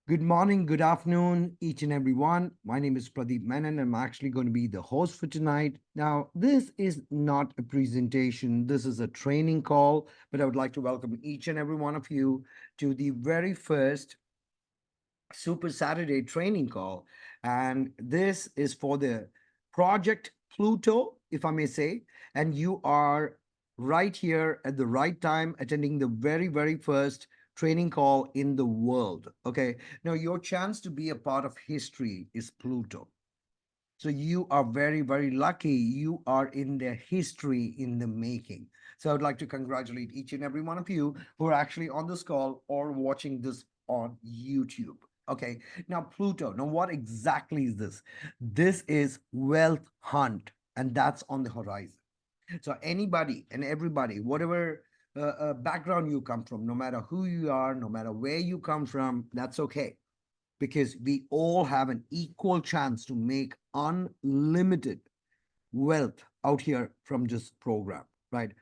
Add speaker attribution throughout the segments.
Speaker 1: Good morning, good afternoon, each and every one. My name is Pradeep Menon. I'm actually going to be the host for tonight. Now, this is not a presentation, this is a training call, but I would like to welcome each and every one of you to the very first Super Saturday training call. And this is for the Project Pluto, if I may say. And you are right here at the right time, attending the very first training call in the world. Okay. Now, your chance to be a part of history is Pluto. So you are very lucky. You are in the history in the making. So I'd like to congratulate each and every one of you who are actually on this call or watching this on YouTube. Okay. Now, Pluto. Now, what exactly is this? This is wealth hunt, and that's on the horizon. So anybody and everybody, whatever background you come from, no matter who you are, no matter where you come from, that's okay because we all have an equal chance to make unlimited wealth out here from this program, right?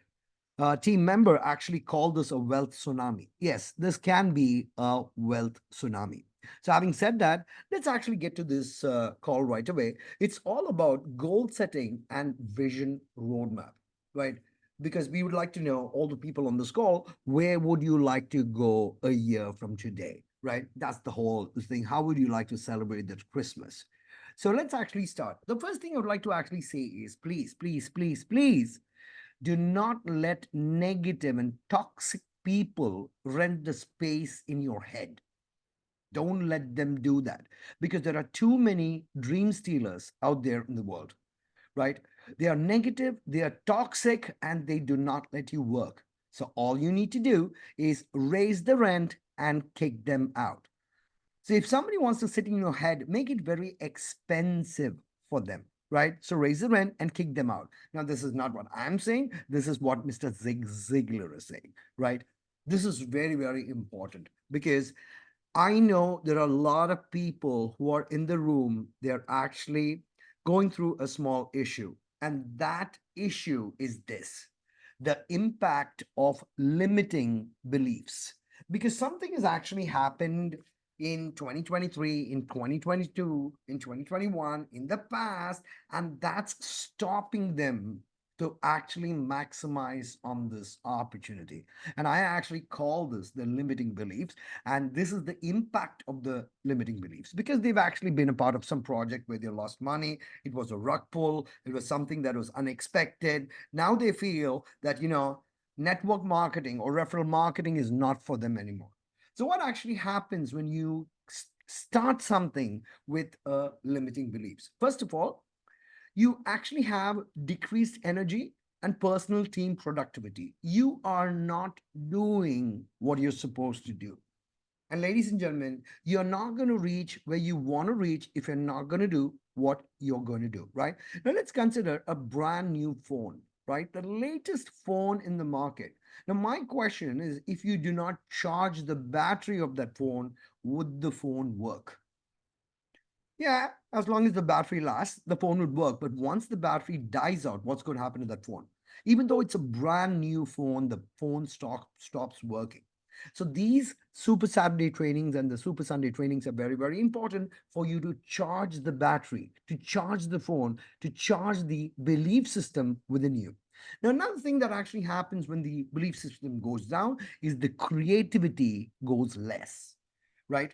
Speaker 1: Team member actually called this a wealth tsunami. Yes, this can be a wealth tsunami. So, having said that, let's actually get to this call right away. It's all about goal setting and vision roadmap, right? Because we would like to know, all the people on this call, where would you like to go a year from today, right? That's the whole thing. How would you like to celebrate that Christmas? So let's actually start. The first thing I would like to actually say is please do not let negative and toxic people rent the space in your head. Don't let them do that because there are too many dream stealers out there in the world, right? They are negative, they are toxic, and they do not let you work. So all you need to do is raise the rent and kick them out. So if somebody wants to sit in your head, make it very expensive for them, right? So raise the rent and kick them out. Now, this is not what I'm saying. This is what Mr. Zig Ziglar is saying, right? This is very important because I know there are a lot of people who are in the room. They're actually going through a small issue. And that issue is this: the impact of limiting beliefs. Because something has actually happened in 2023, in 2022, in 2021, in the past, and that's stopping them to actually maximize on this opportunity. And I actually call this the limiting beliefs. And this is the impact of the limiting beliefs because they've actually been a part of some project where they lost money. It was a rug pull, it was something that was unexpected. Now they feel that, network marketing or referral marketing is not for them anymore. So, what actually happens when you start something with limiting beliefs? First of all, you actually have decreased energy and personal team productivity. You are not doing what you're supposed to do. And ladies and gentlemen, you're not going to reach where you want to reach if you're not going to do what you're going to do, right? Now let's consider a brand new phone, right? The latest phone in the market. Now, my question is, if you do not charge the battery of that phone, would the phone work? Yeah, as long as the battery lasts, the phone would work. But once the battery dies out, what's going to happen to that phone? Even though it's a brand new phone, the phone stops working. So these Super Saturday trainings and the Super Sunday trainings are very important for you to charge the battery, to charge the phone, to charge the belief system within you. Now, another thing that actually happens when the belief system goes down is the creativity goes less, right?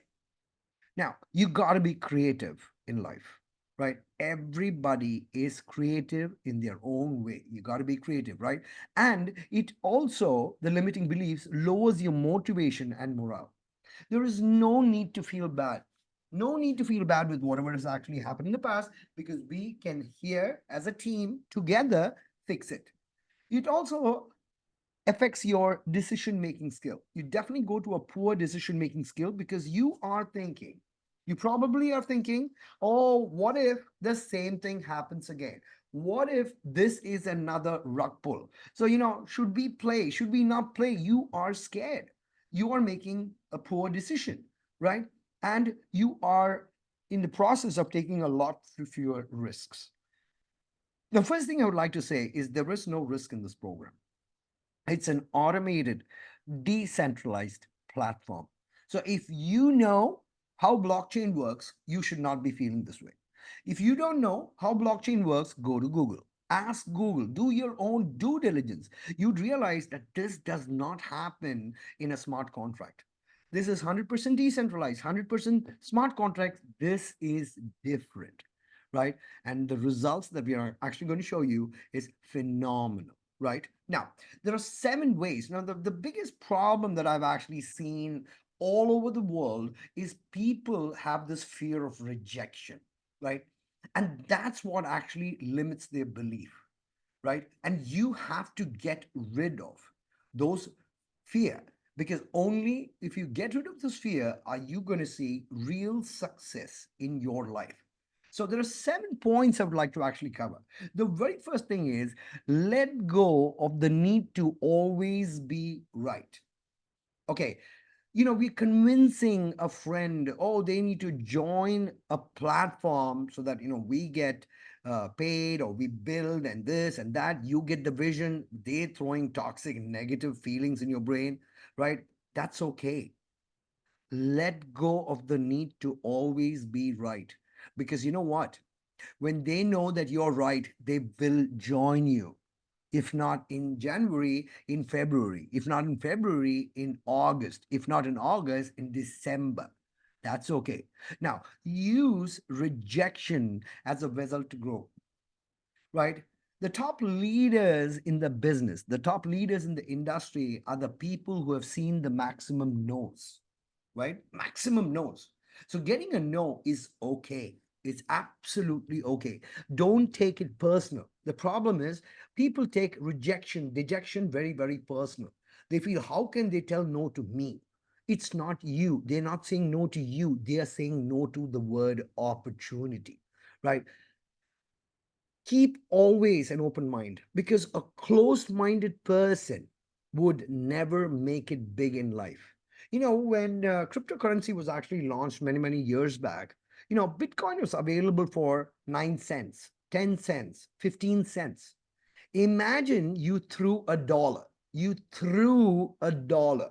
Speaker 1: Now, you got to be creative in life, right? Everybody is creative in their own way. You got to be creative, right? And it also, the limiting beliefs lowers your motivation and morale. There is no need to feel bad. No need to feel bad with whatever has actually happened in the past because we can here as a team together fix it. It also affects your decision making skill. You definitely go to a poor decision making skill because you probably are thinking, oh, what if the same thing happens again? What if this is another rug pull? So, should we play? Should we not play? You are scared. You are making a poor decision, right? And you are in the process of taking a lot fewer risks. The first thing I would like to say is there is no risk in this program. It's an automated, decentralized platform. So if you know how blockchain works, you should not be feeling this way. If you don't know how blockchain works, go to Google. Ask Google, do your own due diligence. You'd realize that this does not happen in a smart contract. This is 100% decentralized, 100% smart contract. This is different, right? And the results that we are actually going to show you is phenomenal, right? Now, there are 7 ways. Now, the biggest problem that I've actually seen all over the world is people have this fear of rejection, right? And that's what actually limits their belief, right? And you have to get rid of those fear, because only if you get rid of this fear are you going to see real success in your life. So there are 7 points I would like to actually cover. The very first thing is, let go of the need to always be right. Okay, we're convincing a friend, oh, they need to join a platform so that, we get paid, or we build and this and that. You get the vision, they're throwing toxic, negative feelings in your brain, right? That's okay. Let go of the need to always be right. Because you know what? When they know that you're right, they will join you. If not in January, in February. If not in February, in August. If not in August, in December. That's okay. Now, use rejection as a vessel to grow, right? The top leaders in the business, the top leaders in the industry are the people who have seen the maximum no's, right? Maximum no's. So getting a no is okay. It's absolutely okay. Don't take it personal. The problem is people take rejection, dejection very, very personal. They feel, how can they tell no to me? It's not you. They're not saying no to you. They are saying no to the word opportunity, right? Keep always an open mind, because a closed minded person would never make it big in life. When cryptocurrency was actually launched many, many years back, Bitcoin was available for 9 cents, 10 cents, 15 cents. Imagine you threw a dollar. You threw a dollar.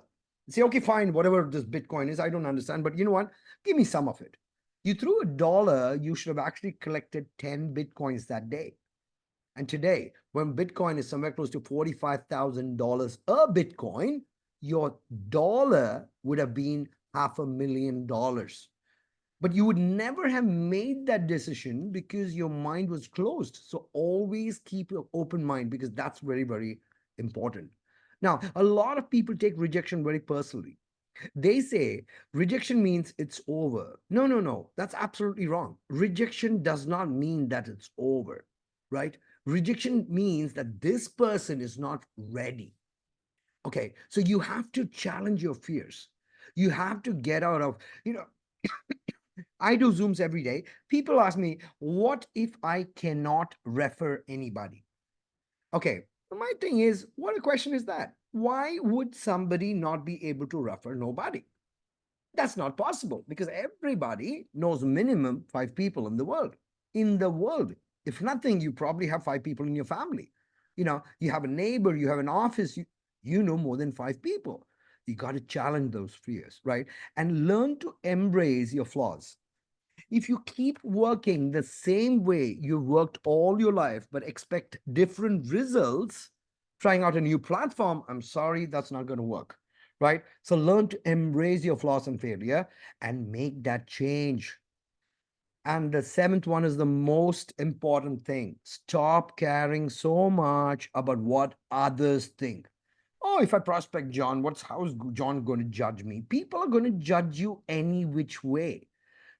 Speaker 1: Say, okay, fine, whatever this Bitcoin is, I don't understand, but you know what? Give me some of it. You threw a dollar, you should have actually collected 10 Bitcoins that day. And today, when Bitcoin is somewhere close to $45,000 a Bitcoin, your dollar would have been $500,000. But you would never have made that decision because your mind was closed. So always keep your open mind, because that's very, very important. Now, a lot of people take rejection very personally. They say rejection means it's over. No, no, no. That's absolutely wrong. Rejection does not mean that it's over, right? Rejection means that this person is not ready. Okay. So you have to challenge your fears. You have to get out of, you know, I do Zooms every day. People ask me, what if I cannot refer anybody? Okay. My thing is, what a question is that? Why would somebody not be able to refer nobody? That's not possible, because everybody knows minimum 5 people in the world. In the world, if nothing, you probably have 5 people in your family. You have a neighbor, you have an office, you know more than 5 people. You got to challenge those fears, right? And learn to embrace your flaws. If you keep working the same way you worked all your life but expect different results, trying out a new platform, I'm sorry, that's not going to work, right? So learn to embrace your flaws and failure and make that change. And the seventh one is the most important thing: stop caring so much about what others think. Oh, if I prospect John, how is John going to judge me? People are going to judge you any which way.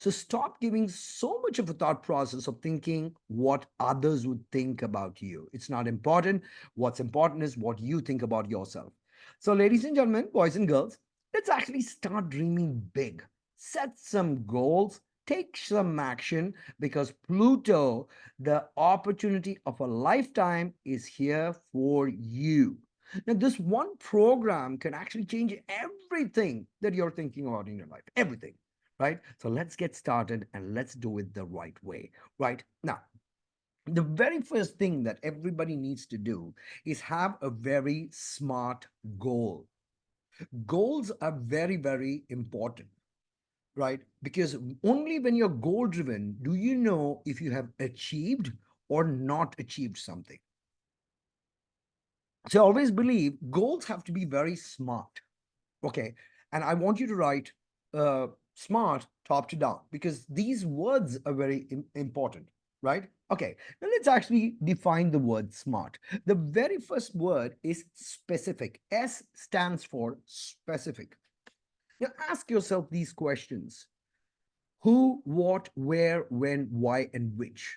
Speaker 1: So stop giving so much of a thought process of thinking what others would think about you. It's not important. What's important is what you think about yourself. So, ladies and gentlemen, boys and girls, let's actually start dreaming big. Set some goals, take some action, because Pluto, the opportunity of a lifetime, is here for you. Now, this one program can actually change everything that you're thinking about in your life, everything, right? So let's get started and let's do it the right way, right? Now, the very first thing that everybody needs to do is have a very smart goal. Goals are very, very important. right? Because only when you're goal driven do you know if you have achieved or not achieved something. So I always believe goals have to be very smart. Okay. And I want you to write smart top to down because these words are very important, right? Okay. Now let's actually define the word smart. The very first word is specific. S stands for specific. Now ask yourself these questions: who, what, where, when, why, and which,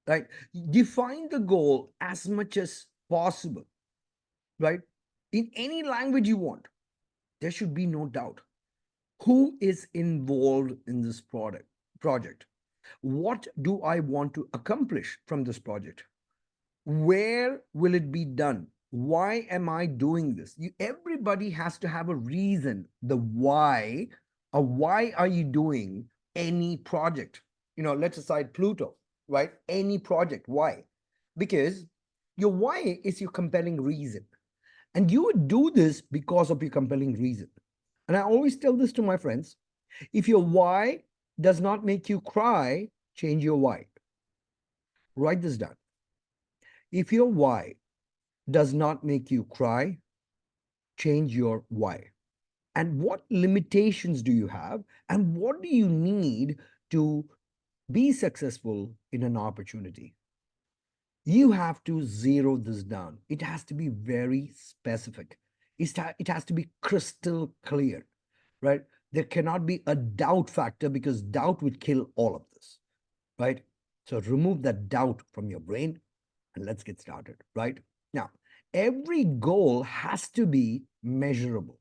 Speaker 1: right? Define the goal as much as possible, right? In any language you want, there should be no doubt. Who is involved in this project? What do I want to accomplish from this project? Where will it be done? Why am I doing this? Everybody has to have a reason, the why. Why are you doing any project? Let's aside Pluto, right? Any project. Why? Because your why is your compelling reason. And you would do this because of your compelling reason. And I always tell this to my friends: if your why does not make you cry, change your why. Write this down. If your why does not make you cry, change your why. And what limitations do you have? And what do you need to be successful in an opportunity? You have to zero this down. It has to be very specific. It has to be crystal clear, right? There cannot be a doubt factor because doubt would kill all of this, right? So remove that doubt from your brain and let's get started, right? Now, every goal has to be measurable.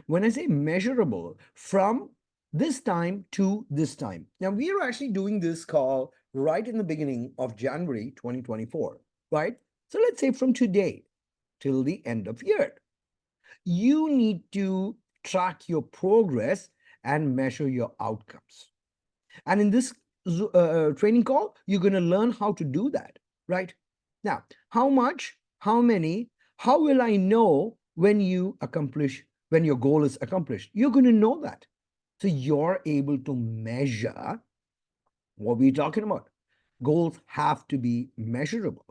Speaker 1: When I say measurable, from this time to this time. Now, we are actually doing this call right in the beginning of January 2024, right? So let's say from today till the end of year, you need to track your progress and measure your outcomes. And in this training call, you're going to learn how to do that, right? Now, how much, how many, how will I know when your goal is accomplished? You're going to know that. So you're able to measure what we're talking about. Goals have to be measurable.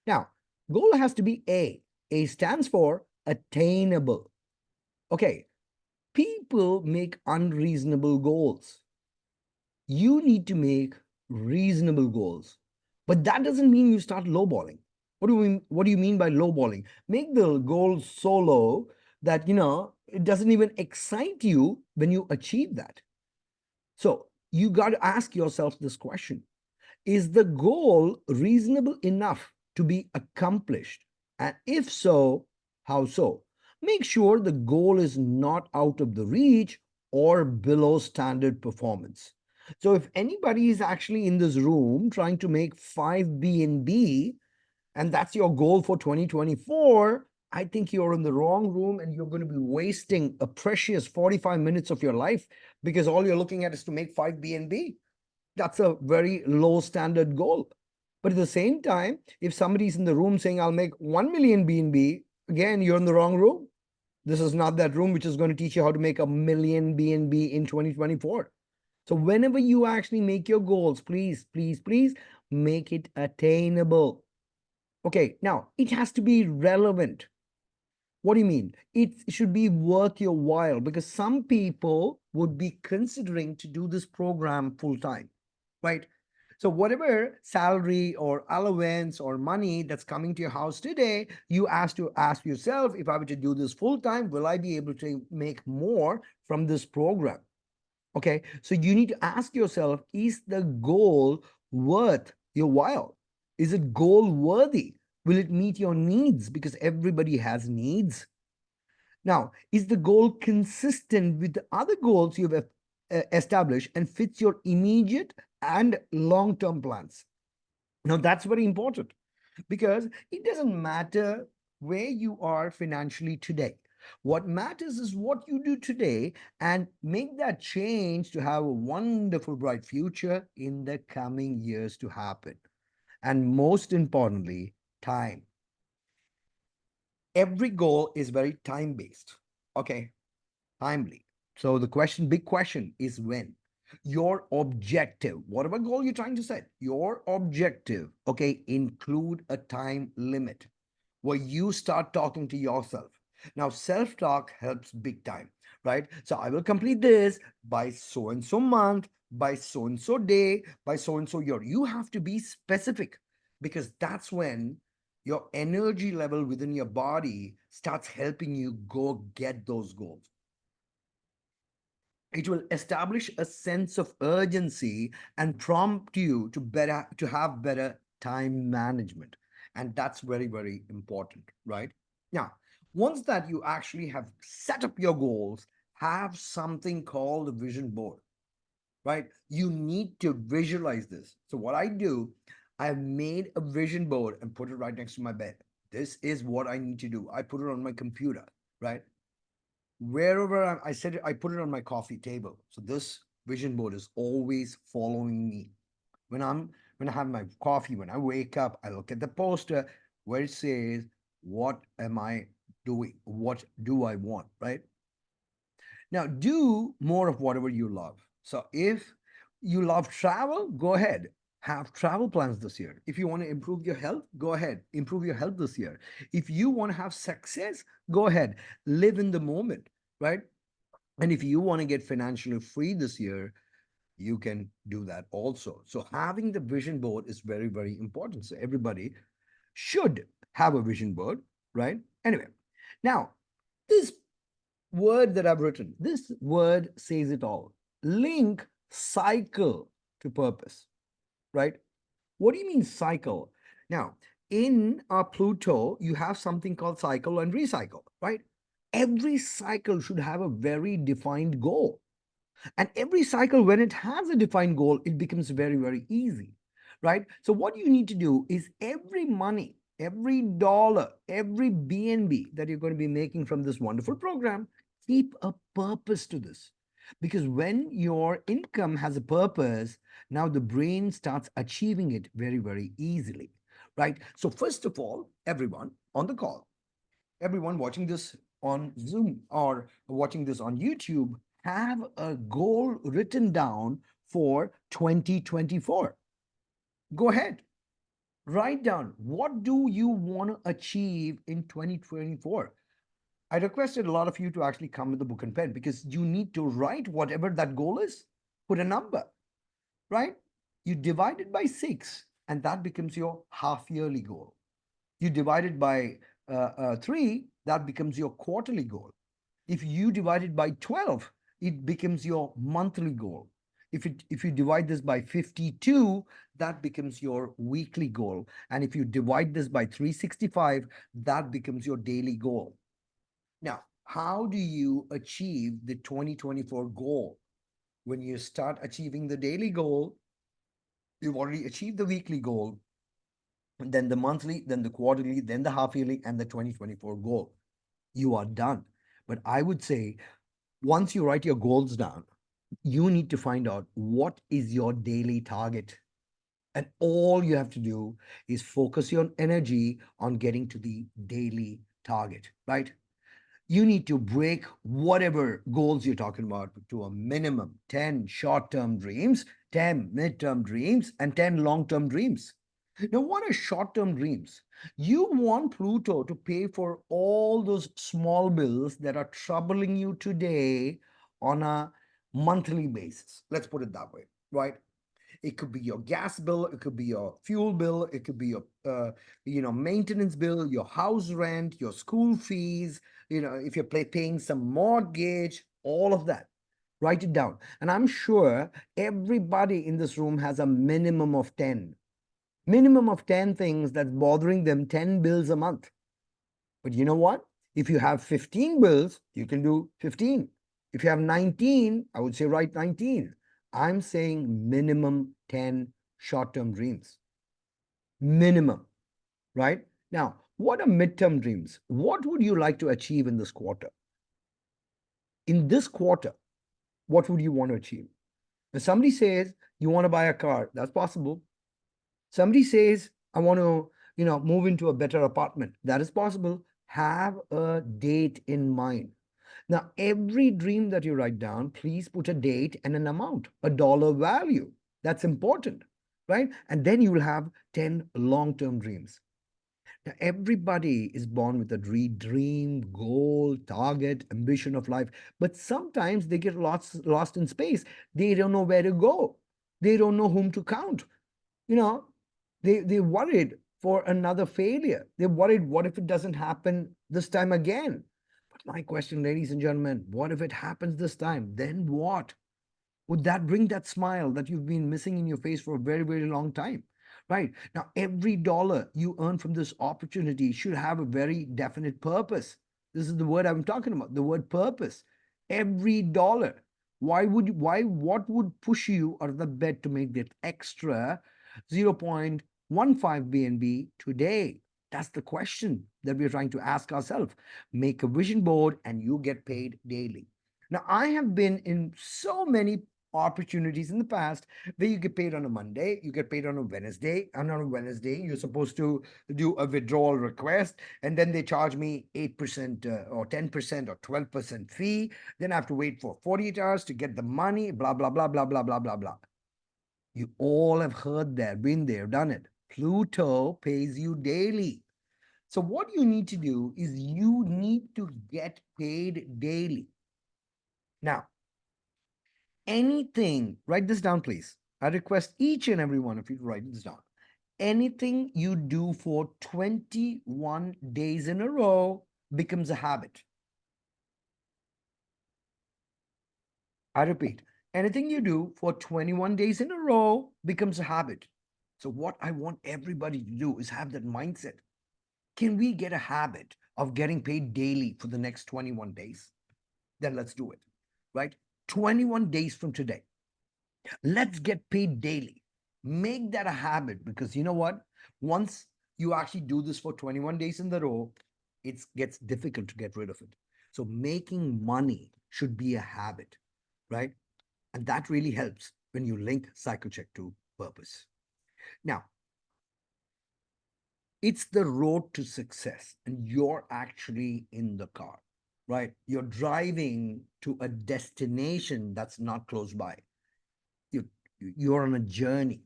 Speaker 1: Now, goal has to be A. A stands for attainable. Okay, people make unreasonable goals. You need to make reasonable goals. But that doesn't mean you start lowballing. What do you mean by lowballing? Make the goal so low that it doesn't even excite you when you achieve that. So you got to ask yourself this question: is the goal reasonable enough to be accomplished? And if so, how so? Make sure the goal is not out of the reach or below standard performance. So if anybody is actually in this room trying to make 5 B and that's your goal for 2024, I think you're in the wrong room and you're going to be wasting a precious 45 minutes of your life because all you're looking at is to make 5 B. That's a very low standard goal. But at the same time, if somebody's in the room saying, I'll make 1 million B, again, you're in the wrong room. This is not that room which is going to teach you how to make a million B in 2024. So whenever you actually make your goals, please, please, please make it attainable. Okay, now it has to be relevant. What do you mean? It should be worth your while because some people would be considering to do this program full time, right? So whatever salary or allowance or money that's coming to your house today, you have to ask yourself, if I were to do this full time, will I be able to make more from this program? Okay, so you need to ask yourself, is the goal worth your while? Is it goal worthy? Will it meet your needs? Because everybody has needs. Now, is the goal consistent with the other goals you've established and fits your immediate and long term plans? Now, that's very important because it doesn't matter where you are financially today. What matters is what you do today and make that change to have a wonderful, bright future in the coming years to happen. And most importantly, time. Every goal is very time based. Okay, timely. So the question, big question is when. Your objective, whatever goal you're trying to set, your objective, okay, include a time limit where you start talking to yourself. Now, self talk helps big time, right? So I will complete this by so and so month, by so and so day, by so and so year. You have to be specific because that's when your energy level within your body starts helping you go get those goals. It will establish a sense of urgency and prompt you to have better time management, and that's very very important, right? Now, once that you actually have set up your goals, have something called a vision board, right? You need to visualize this. So what I do, I've made a vision board and put it right next to my bed. This is what I need to do. I put it on my computer, right? Wherever I said it, I put it on my coffee table. So this vision board is always following me. When I'm when I have my coffee, when I wake up, I look at the poster where it says, what am I doing? What do I want? Right? Now, do more of whatever you love. So if you love travel, go ahead. Have travel plans this year. If you want to improve your health, go ahead. Improve your health this year. If you want to have success, go ahead. Live in the moment, right? And if you want to get financially free this year, you can do that also. So having the vision board is very, very important. So everybody should have a vision board, right? Anyway, now this word that I've written, this word says it all. Link cycle to purpose, right? What do you mean cycle? Now, in Pluto, you have something called cycle and recycle, right? Every cycle should have a very defined goal. And every cycle, when it has a defined goal, it becomes very, very easy, right? So what you need to do is every money, every dollar, every BNB that you're going to be making from this wonderful program, keep a purpose to this. Because when your income has a purpose, now the brain starts achieving it very, very easily, right? So first of all, everyone on the call, everyone watching this on Zoom or watching this on YouTube, have a goal written down for 2024. Go ahead, write down what do you want to achieve in 2024. I requested a lot of you to actually come with a book and pen because you need to write whatever that goal is, put a number, right? You divide it by 6, and that becomes your half yearly goal. You divide it by 3, that becomes your quarterly goal. If you divide it by 12, it becomes your monthly goal. If you divide this by 52, that becomes your weekly goal. And if you divide this by 365, that becomes your daily goal. Now, how do you achieve the 2024 goal? When you start achieving the daily goal, you've already achieved the weekly goal, then the monthly, then the quarterly, then the half yearly, and the 2024 goal. You are done. But I would say once you write your goals down, you need to find out what is your daily target. And all you have to do is focus your energy on getting to the daily target, right? You need to break whatever goals you're talking about to a minimum 10 short term dreams, 10 mid-term dreams, and 10 long term dreams. Now, what are short term dreams? You want Pluto to pay for all those small bills that are troubling you today on a monthly basis. Let's put it that way, right? It could be your gas bill, it could be your fuel bill, it could be your maintenance bill, your house rent, your school fees, if you're paying some mortgage, all of that. Write it down. And I'm sure everybody in this room has a minimum of 10 things that's bothering them, 10 bills a month. But you know what? If you have 15 bills, you can do 15. If you have 19, I would say write 19. I'm saying minimum 10 short-term dreams. Minimum, right? Now, what are midterm dreams? What would you like to achieve in this quarter? In this quarter, what would you want to achieve? If somebody says you want to buy a car, that's possible. Somebody says, I want to, move into a better apartment. That is possible. Have a date in mind. Now, every dream that you write down, please put a date and an amount, a dollar value. That's important, right? And then you will have 10 long term dreams. Now, everybody is born with a dream, goal, target, ambition of life, but sometimes they get lost in space. They don't know where to go. They don't know whom to count. You know, they're worried for another failure. They're worried, what if it doesn't happen this time again? But my question, ladies and gentlemen, what if it happens this time? Then what? Would that bring that smile that you've been missing in your face for a very, very long time? Right. Now, every dollar you earn from this opportunity should have a very definite purpose. This is the word I'm talking about, the word purpose. Every dollar. What would push you out of the bed to make that extra 0.15 BNB today? That's the question that we're trying to ask ourselves. Make a vision board and you get paid daily. Now, I have been in so many opportunities in the past where you get paid on a Monday, you get paid on a Wednesday, and on a Wednesday, you're supposed to do a withdrawal request, and then they charge me 8% or 10% or 12% fee. Then I have to wait for 48 hours to get the money, blah, blah, blah, blah, blah, blah, blah, blah. You all have heard that, been there, done it. Pluto pays you daily. So, what you need to do is you need to get paid daily. Now, anything, write this down, please. I request each and every one of you to write this down. Anything you do for 21 days in a row becomes a habit. I repeat, anything you do for 21 days in a row becomes a habit. So, what I want everybody to do is have that mindset. Can we get a habit of getting paid daily for the next 21 days? Then let's do it, right? 21 days from today. Let's get paid daily. Make that a habit, because you know what? Once you actually do this for 21 days in the row, it gets difficult to get rid of it. So making money should be a habit, right? And that really helps when you link CycleCheck to purpose. Now, it's the road to success, and you're actually in the car, right? You're driving to a destination that's not close by. You, you're on a journey.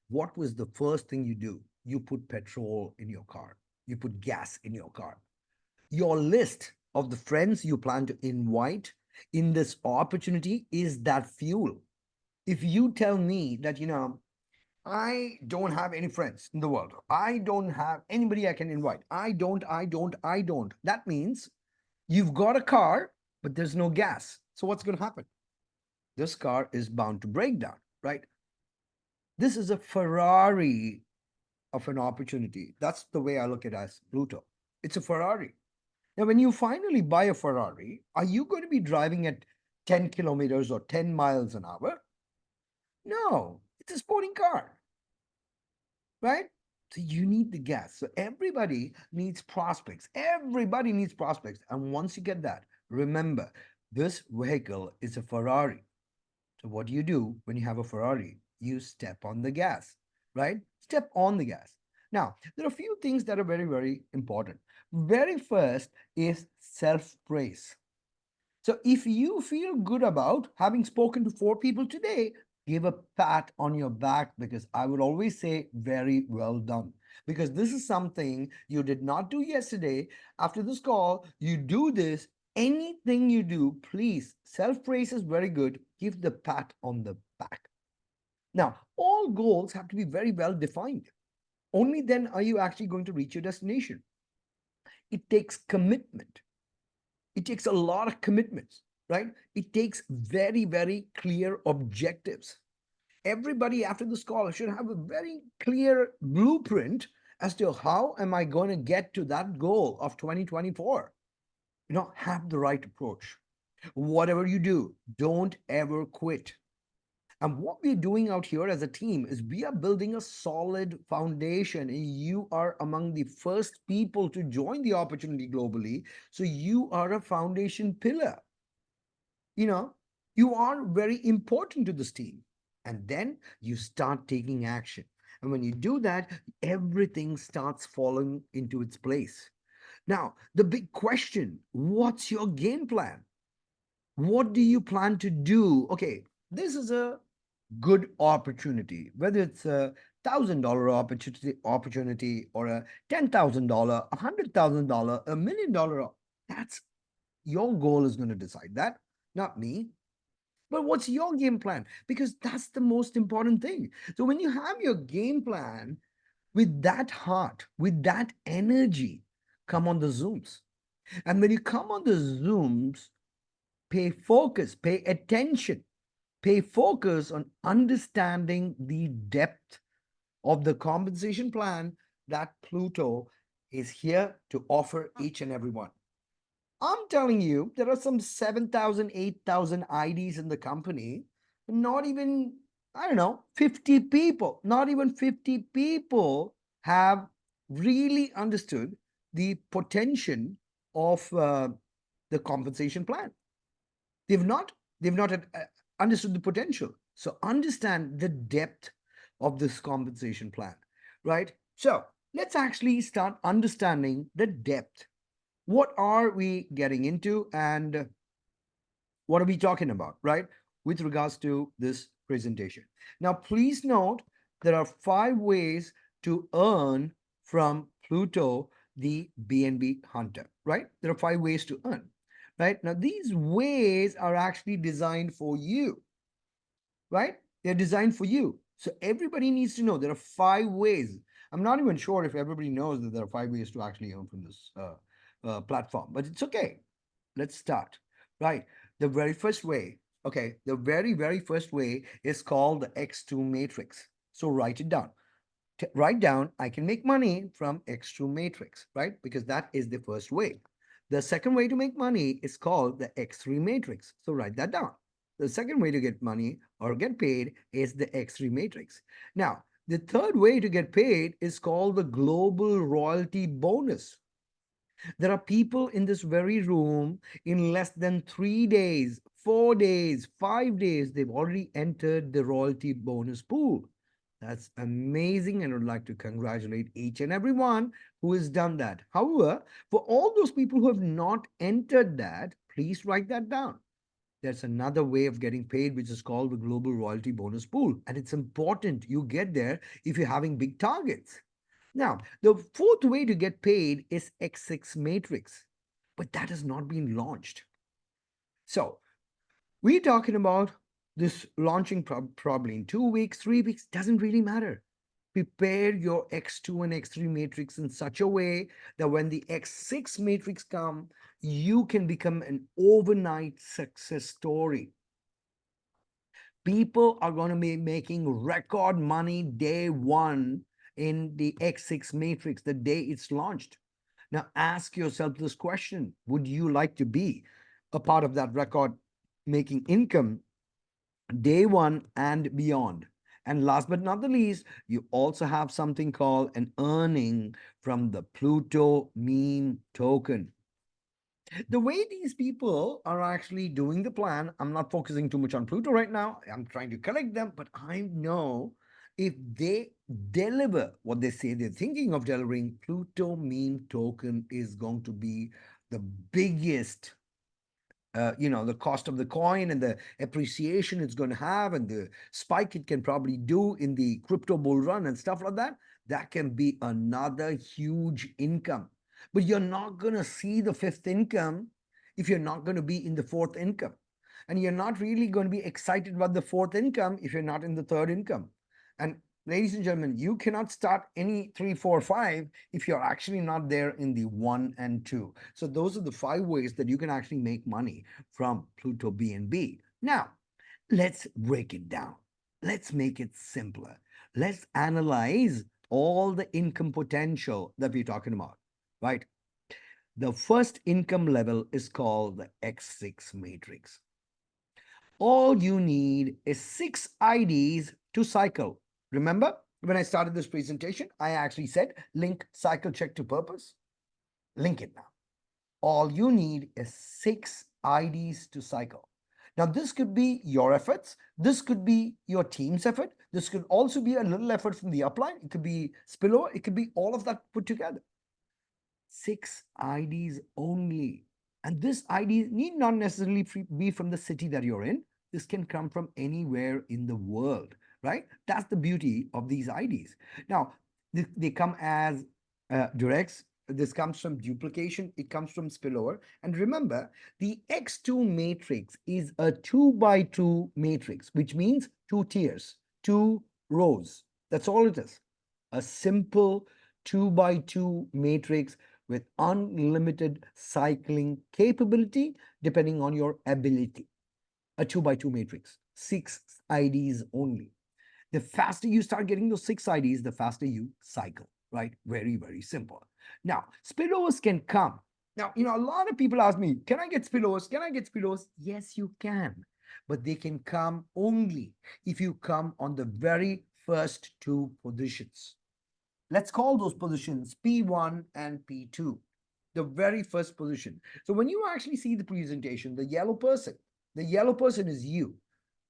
Speaker 1: What was the first thing you do? You put petrol in your car, you put gas in your car. Your list of the friends you plan to invite in this opportunity is that fuel. If you tell me that, I don't have any friends in the world, I don't have anybody I can invite, I don't, that means you've got a car, but there's no gas. So what's going to happen? This car is bound to break down, right? This is a Ferrari of an opportunity. That's the way I look at it as Pluto. It's a Ferrari. Now, when you finally buy a Ferrari, are you going to be driving at 10 kilometers or 10 miles an hour? No, it's a sporting car, right? So you need the gas. So everybody needs prospects. Everybody needs prospects. And once you get that, remember, this vehicle is a Ferrari. So what do when you have a Ferrari? You step on the gas, right? Step on the gas. Now, there are a few things that are very, very important. Very first is self-praise. So if you feel good about having spoken to 4 people today, give a pat on your back, because I would always say very well done. Because this is something you did not do yesterday. After this call, you do this. Anything you do, please, self-praise is very good. Give the pat on the back. Now, all goals have to be very well defined. Only then are you actually going to reach your destination. It takes commitment. It takes a lot of commitments, right? It takes very, very clear objectives. Everybody after this call should have a very clear blueprint as to how am I going to get to that goal of 2024. Have the right approach. Whatever you do, don't ever quit. And what we're doing out here as a team is we are building a solid foundation. And you are among the first people to join the opportunity globally. So you are a foundation pillar. You are very important to this team. And then you start taking action. And when you do that, everything starts falling into its place. Now, the big question, what's your game plan? What do you plan to do? Okay, this is a good opportunity, whether it's $1,000 opportunity or a $10,000, $100,000, $1 million. That's your goal is going to decide that, not me. But what's your game plan? Because that's the most important thing. So when you have your game plan with that heart, with that energy, come on the Zooms. And when you come on the Zooms, pay focus, pay attention, pay focus on understanding the depth of the compensation plan that Pluto is here to offer each and every one. I'm telling you, there are some 7,000, 8,000 IDs in the company. Not even, I don't know, 50 people, not even 50 people have really understood the potential of the compensation plan. They've not, they've not understood the potential. So understand the depth of this compensation plan, right? So let's actually start understanding the depth. What are we getting into, and what are we talking about, right? With regards to this presentation. Now, please note there are 5 ways to earn from Pluto, the BNB hunter, right? There are 5 ways to earn, right? Now, these ways are actually designed for you, right? They're designed for you. So everybody needs to know there are 5 ways. I'm not even sure if everybody knows that there are 5 ways to actually earn from this platform, but it's okay. Let's start. Right. The very first way, okay, the very first way is called the X2 matrix. So write it down. Write down, I can make money from X2 matrix, right? Because that is the first way. The second way to make money is called the X3 matrix. So write that down. The second way to get money or get paid is the X3 matrix. Now, the third way to get paid is called the global royalty bonus. There are people in this very room in less than 3 days, 4 days, 5 days, they've already entered the royalty bonus pool. That's amazing, and I would like to congratulate each and every one who has done that. However, for all those people who have not entered that, please write that down. There's another way of getting paid, which is called the global royalty bonus pool. And it's important you get there if you're having big targets. Now, the fourth way to get paid is X6 matrix, but that has not been launched. So we're talking about this launching probably in 2 weeks, 3 weeks, doesn't really matter. Prepare your X2 and X3 matrix in such a way that when the X6 matrix come, you can become an overnight success story. People are going to be making record money day one in the X6 matrix, the day it's launched. Now, ask yourself this question: would you like to be a part of that record making income day one and beyond? And last but not the least, you also have something called an earning from the Pluto meme token. The way these people are actually doing the plan, I'm not focusing too much on Pluto right now. I'm trying to collect them, but I know if they deliver what they say they're thinking of delivering, Pluto meme token is going to be the biggest, the cost of the coin and the appreciation it's going to have and the spike it can probably do in the crypto bull run and stuff like that. That can be another huge income. But you're not going to see the fifth income if you're not going to be in the fourth income. And you're not really going to be excited about the fourth income if you're not in the third income. And ladies and gentlemen, you cannot start any 3, 4, 5 if you're actually not there in the 1 and 2. So those are the 5 ways that you can actually make money from Pluto BNB. Now, let's break it down. Let's make it simpler. Let's analyze all the income potential that we're talking about, right? The first income level is called the X6 matrix. All you need is 6 IDs to cycle. Remember, when I started this presentation, I actually said link cycle check to purpose. Link it now. All you need is 6 IDs to cycle. Now, this could be your efforts. This could be your team's effort. This could also be a little effort from the upline. It could be spillover. It could be all of that put together. 6 IDs only. And this ID need not necessarily be from the city that you're in. This can come from anywhere in the world, right? That's the beauty of these IDs. Now, they come as directs. This comes from duplication. It comes from spillover. And remember, the X2 matrix is a 2 by 2 matrix, which means two tiers, two rows. That's all it is. A simple 2 by 2 matrix with unlimited cycling capability depending on your ability. A 2 by 2 matrix, 6 IDs only. The faster you start getting those 6 IDs, the faster you cycle, right? Very, very simple. Now, spillovers can come. Now, a lot of people ask me, can I get spillovers? Can I get spillovers? Yes, you can. But they can come only if you come on the very first two positions. Let's call those positions P1 and P2, the very first position. So when you actually see the presentation, the yellow person is you.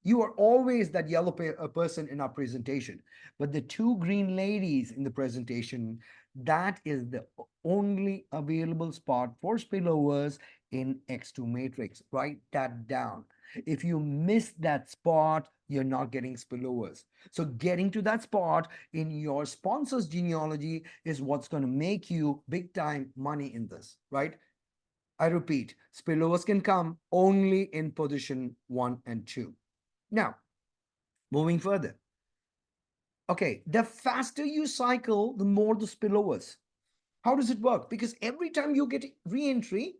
Speaker 1: You are always that yellow person in our presentation. But the two green ladies in the presentation, that is the only available spot for spillovers in X2 matrix. Write that down. If you miss that spot, you're not getting spillovers. So getting to that spot in your sponsor's genealogy is what's going to make you big time money in this, right? I repeat, spillovers can come only in position 1 and 2. Now, moving further. Okay, the faster you cycle, the more the spillovers. How does it work? Because every time you get re-entry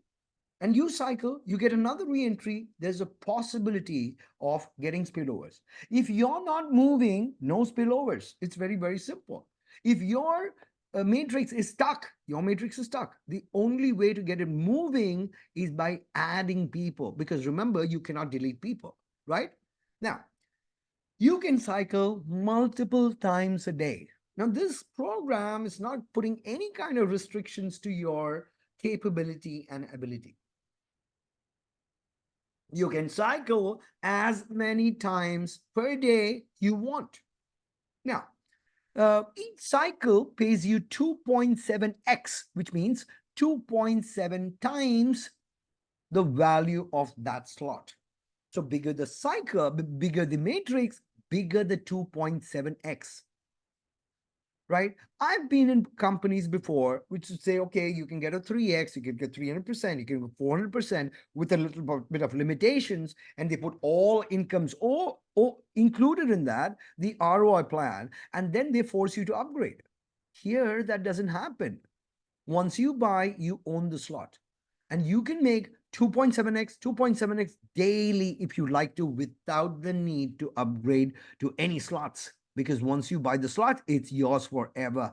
Speaker 1: and you cycle, you get another re-entry, there's a possibility of getting spillovers. If you're not moving, no spillovers. It's very, very simple. If your matrix is stuck, your matrix is stuck. The only way to get it moving is by adding people, because remember, you cannot delete people, right? Now, you can cycle multiple times a day. Now, this program is not putting any kind of restrictions to your capability and ability. You can cycle as many times per day you want. Now, each cycle pays you 2.7x, which means 2.7 times the value of that slot. So bigger the cycle, bigger the matrix, bigger the 2.7x. Right? I've been in companies before which would say, okay, you can get a 3x, you can get 300%, you can get 400% with a little bit of limitations, and they put all incomes or included in that, the ROI plan, and then they force you to upgrade. Here, that doesn't happen. Once you buy, you own the slot. And you can make 2.7x, 2.7x daily if you like to, without the need to upgrade to any slots. Because once you buy the slot, it's yours forever.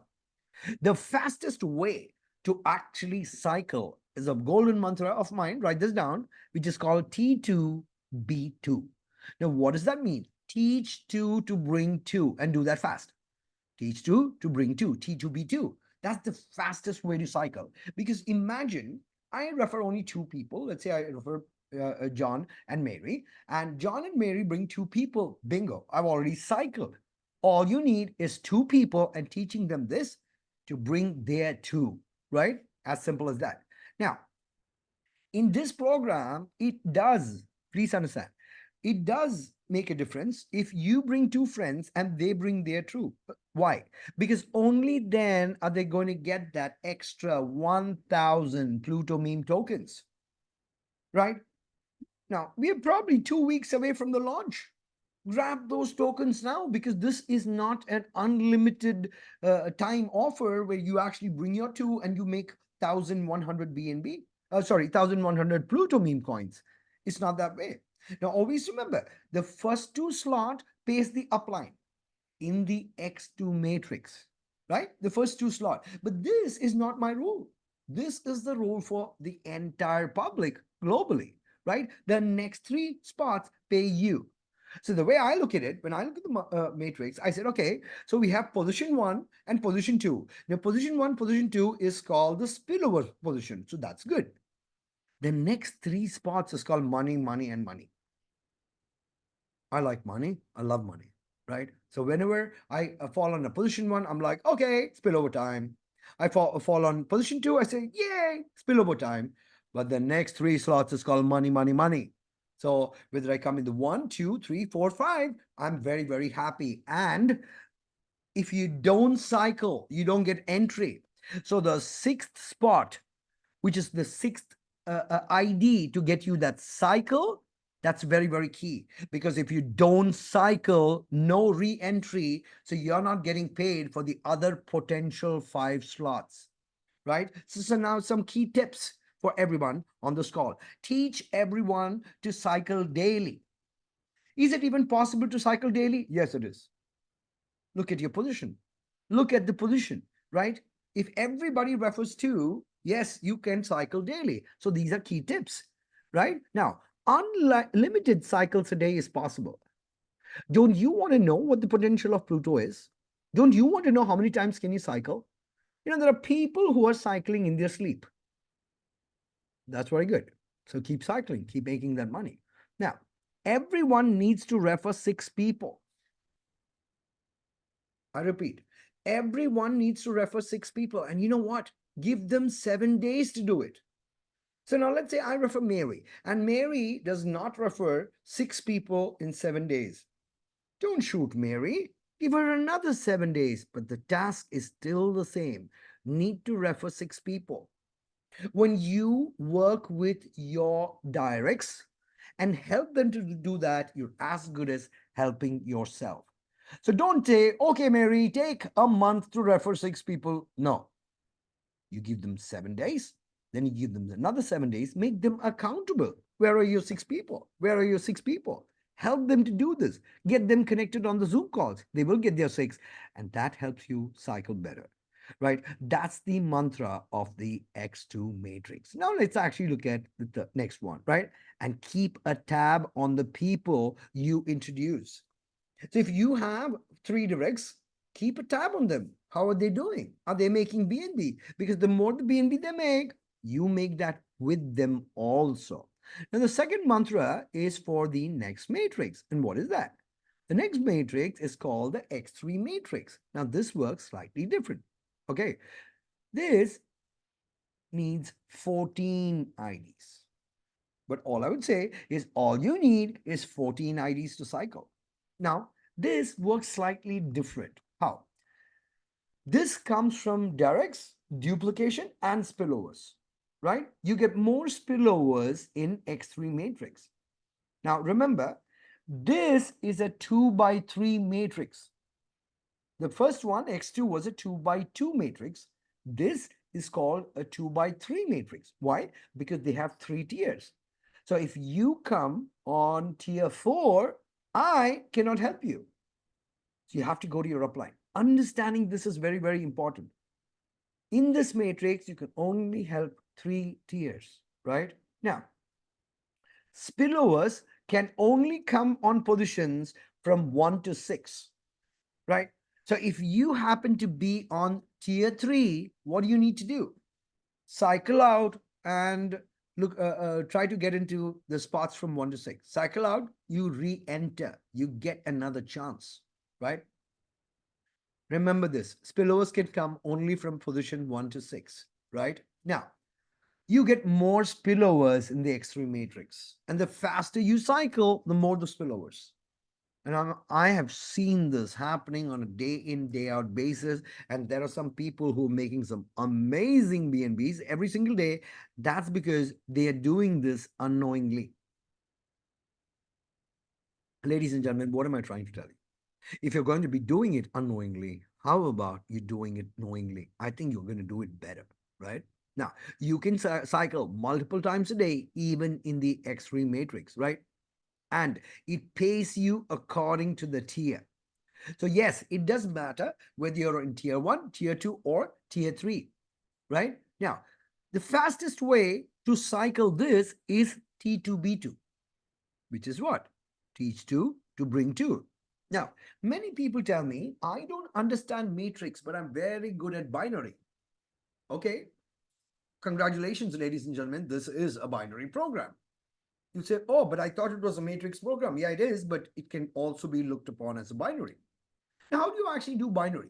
Speaker 1: The fastest way to actually cycle is a golden mantra of mine. Write this down, which is called T2B2. Now, what does that mean? Teach two to bring two, and do that fast. Teach two to bring two, T2B2. That's the fastest way to cycle. Because imagine I refer only two people. Let's say I refer John and Mary, and John and Mary bring two people. Bingo, I've already cycled. All you need is two people and teaching them this to bring their two, right? As simple as that. Now, in this program, it does, please understand, it does make a difference if you bring two friends and they bring their two. Why? Because only then are they going to get that extra 1,000 Pluto meme tokens, right? Now, we are probably 2 weeks away from the launch. Grab those tokens now, because this is not an unlimited time offer where you actually bring your two and you make 1,100 BNB. Sorry, 1,100 Pluto meme coins. It's not that way. Now, always remember, the first two slot pays the upline in the X2 matrix, right? The first two slot. But this is not my rule. This is the rule for the entire public globally, right? The next three spots pay you. So the way I look at it, when I look at the matrix, I said, okay, so we have position 1 and position 2. Now, position 1, position 2 is called the spillover position. So that's good. The next three spots is called money, money, and money. I like money. I love money, right? So whenever I fall on a position 1, I'm like, okay, spillover time. I fall on position 2, I say, yay, spillover time. But the next three slots is called money, money, money. So whether I come in the 1, 2, 3, 4, 5, I'm very, very happy. And if you don't cycle, you don't get entry. So the sixth spot, which is the sixth ID to get you that cycle, that's very, very key. Because if you don't cycle, no re-entry, so you're not getting paid for the other potential 5 slots, right? So now some key tips for everyone on this call. Teach everyone to cycle daily. Is it even possible to cycle daily? Yes, it is. Look at your position. Look at the position, right? If everybody refers to, yes, you can cycle daily. So these are key tips, right? Now, unlimited cycles a day is possible. Don't you want to know what the potential of Pluto is? Don't you want to know how many times can you cycle? There are people who are cycling in their sleep. That's very good. So keep cycling, keep making that money. Now, everyone needs to refer 6 people. I repeat, everyone needs to refer 6 people. And you know what? Give them 7 days to do it. So now let's say I refer Mary, and Mary does not refer 6 people in 7 days. Don't shoot Mary. Give her another 7 days, but the task is still the same. Need to refer 6 people. When you work with your directs and help them to do that, you're as good as helping yourself. So don't say, okay, Mary, take a month to refer 6 people. No. You give them 7 days, then you give them another 7 days, make them accountable. Where are your 6 people? Where are your 6 people? Help them to do this. Get them connected on the Zoom calls. They will get their 6, and that helps you cycle better, right? That's the mantra of the X2 matrix. Now let's actually look at the next one, right? And keep a tab on the people you introduce. So if you have 3 directs, keep a tab on them. How are they doing? Are they making BNB? Because the more the BNB they make, you make that with them also. Now, the second mantra is for the next matrix. And what is that? The next matrix is called the X3 matrix. Now, this works slightly different. Okay. This needs 14 IDs. But all I would say is all you need is 14 IDs to cycle. Now, this works slightly different. How? This comes from directs, duplication, and spillovers, right? You get more spillovers in X3 matrix. Now, remember, this is a 2 by 3 matrix. The first one, X2, was a 2 by 2 matrix. This is called a 2 by 3 matrix. Why? Because they have 3 tiers. So if you come on tier 4, I cannot help you. So you have to go to your upline. Understanding this is very, very important. In this matrix, you can only help 3 tiers, right? Now, spillovers can only come on positions from 1 to 6, right? So if you happen to be on tier 3, what do you need to do? Cycle out and look, try to get into the spots from 1 to 6. Cycle out, you re-enter, you get another chance, right? Remember this, spillovers can come only from position 1 to 6, right? Now, you get more spillovers in the X3 matrix. And the faster you cycle, the more the spillovers. And I have seen this happening on a day in, day out basis. And there are some people who are making some amazing BNBs every single day. That's because they are doing this unknowingly. Ladies and gentlemen, what am I trying to tell you? If you're going to be doing it unknowingly, how about you doing it knowingly? I think you're going to do it better, right? Now, you can cycle multiple times a day, even in the X3 matrix, right? And it pays you according to the tier. So yes, it does matter whether you're in tier 1, tier 2, or tier 3, right? Now, the fastest way to cycle this is T2B2, which is what? Teach 2 to bring 2. Now, many people tell me, I don't understand matrix, but I'm very good at binary. Okay, congratulations, ladies and gentlemen, this is a binary program. You say, oh, but I thought it was a matrix program. Yeah, it is, but it can also be looked upon as a binary. Now, how do you actually do binary?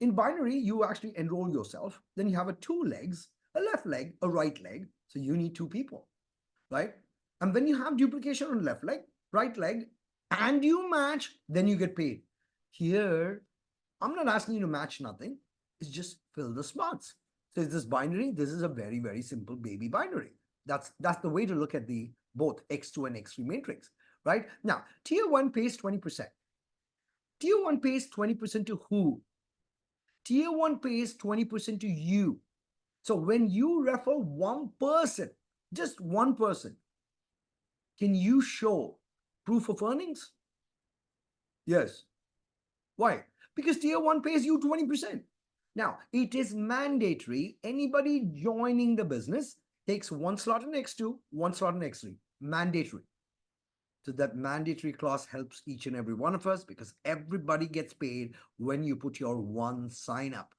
Speaker 1: In binary, you actually enroll yourself. Then you have a 2 legs, a left leg, a right leg. So you need two people, right? And when you have duplication on left leg, right leg, and you match, then you get paid. Here, I'm not asking you to match nothing. It's just fill the spots. So is this binary? This is a very, very simple baby binary. That's the way to look at the both X2 and X3 matrix, right? Now, tier one pays 20%. Tier one pays 20% to who? Tier one pays 20% to you. So when you refer one person, just one person, can you show proof of earnings? Yes. Why? Because tier one pays you 20%. Now, it is mandatory. Anybody joining the business takes one slot in X2, one slot in X3. Mandatory. So that mandatory clause helps each and every one of us because everybody gets paid when you put your one sign up.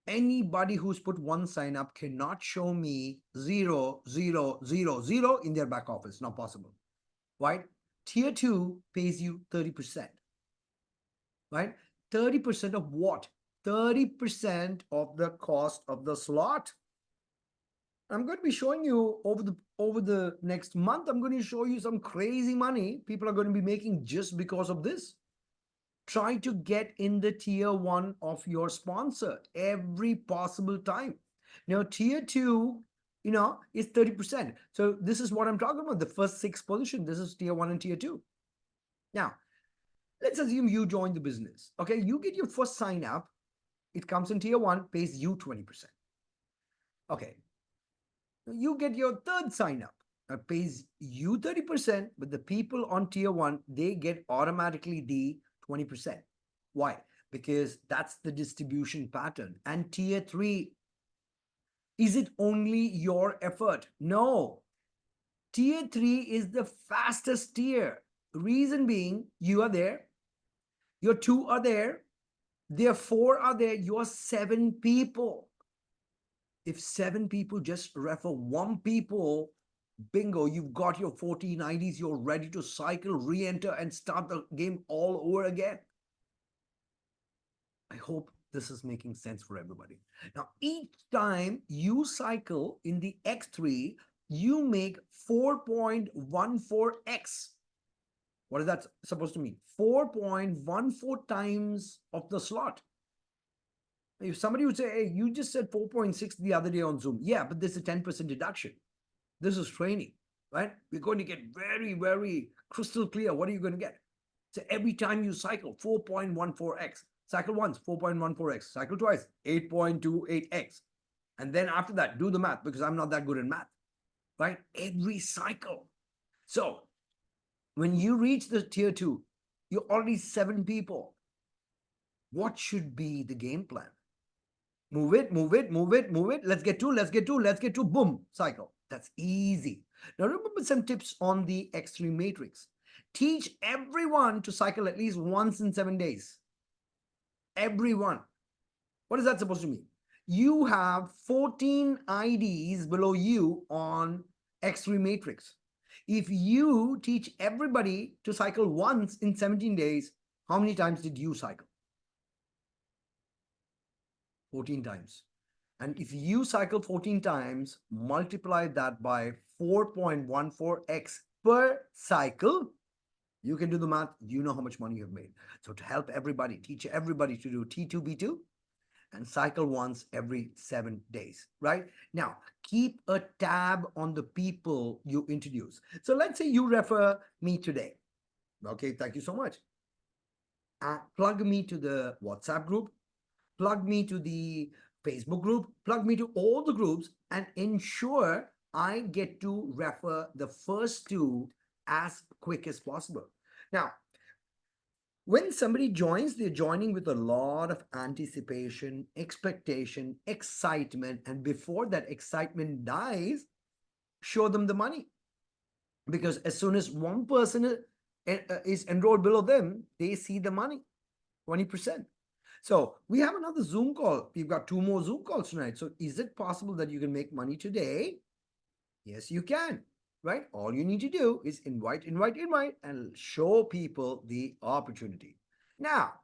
Speaker 1: Anybody who's put one sign up cannot show me 0, 0, 0, 0 in their back office. Not possible, right? Tier two pays you 30%, right? 30% of what? 30% of the cost of the slot. I'm going to be showing you over the next month. I'm going to show you some crazy money people are going to be making just because of this. Try to get in the tier one of your sponsor every possible time. Now, tier two, is 30%. So this is what I'm talking about. The first six position. This is tier one and tier two. Now, let's assume you join the business. Okay, you get your first sign up. It comes in tier one, pays you 20%. Okay, you get your third sign up. Pays you 30%, but the people on tier one, they get automatically the 20%. Why? Because that's the distribution pattern. And tier three, is it only your effort? No. Tier three is the fastest tier. Reason being, you are there, your two are there, their four are there, you're seven people. If seven people just refer one people, bingo, you've got your 14 IDs, you're ready to cycle, re-enter, and start the game all over again. I hope this is making sense for everybody. Now, each time you cycle in the X3, you make 4.14x. What is that supposed to mean? 4.14 times of the slot. If somebody would say, hey, you just said 4.6 the other day on Zoom. Yeah, but this is a 10% deduction. This is training, right? We're going to get very, very crystal clear. What are you going to get? So every time you cycle, 4.14x. Cycle once, 4.14x. Cycle twice, 8.28x. And then after that, do the math because I'm not that good in math, right? Every cycle. So when you reach the tier two, you're already seven people. What should be the game plan? Move it, move it, move it, move it. Let's get to, let's get to, let's get to, boom, cycle. That's easy. Now remember some tips on the X3 matrix. Teach everyone to cycle at least once in 7 days. Everyone. What is that supposed to mean? You have 14 IDs below you on X3 matrix. If you teach everybody to cycle once in 17 days, how many times did you cycle? 14 times. And if you cycle 14 times, multiply that by 4.14x per cycle, you can do the math. You know how much money you've made. So to help everybody, teach everybody to do T2B2 and cycle once every 7 days, right? Now, keep a tab on the people you introduce. So let's say you refer me today. Okay, thank you so much. Plug me to the WhatsApp group, plug me to the Facebook group, plug me to all the groups, and ensure I get to refer the first two as quick as possible. Now, when somebody joins, they're joining with a lot of anticipation, expectation, excitement, and before that excitement dies, show them the money. Because as soon as one person is enrolled below them, they see the money, 20%. So we have another Zoom call. We've got 2 more Zoom calls tonight. So is it possible that you can make money today? Yes, you can, right? All you need to do is invite, and show people the opportunity. Now,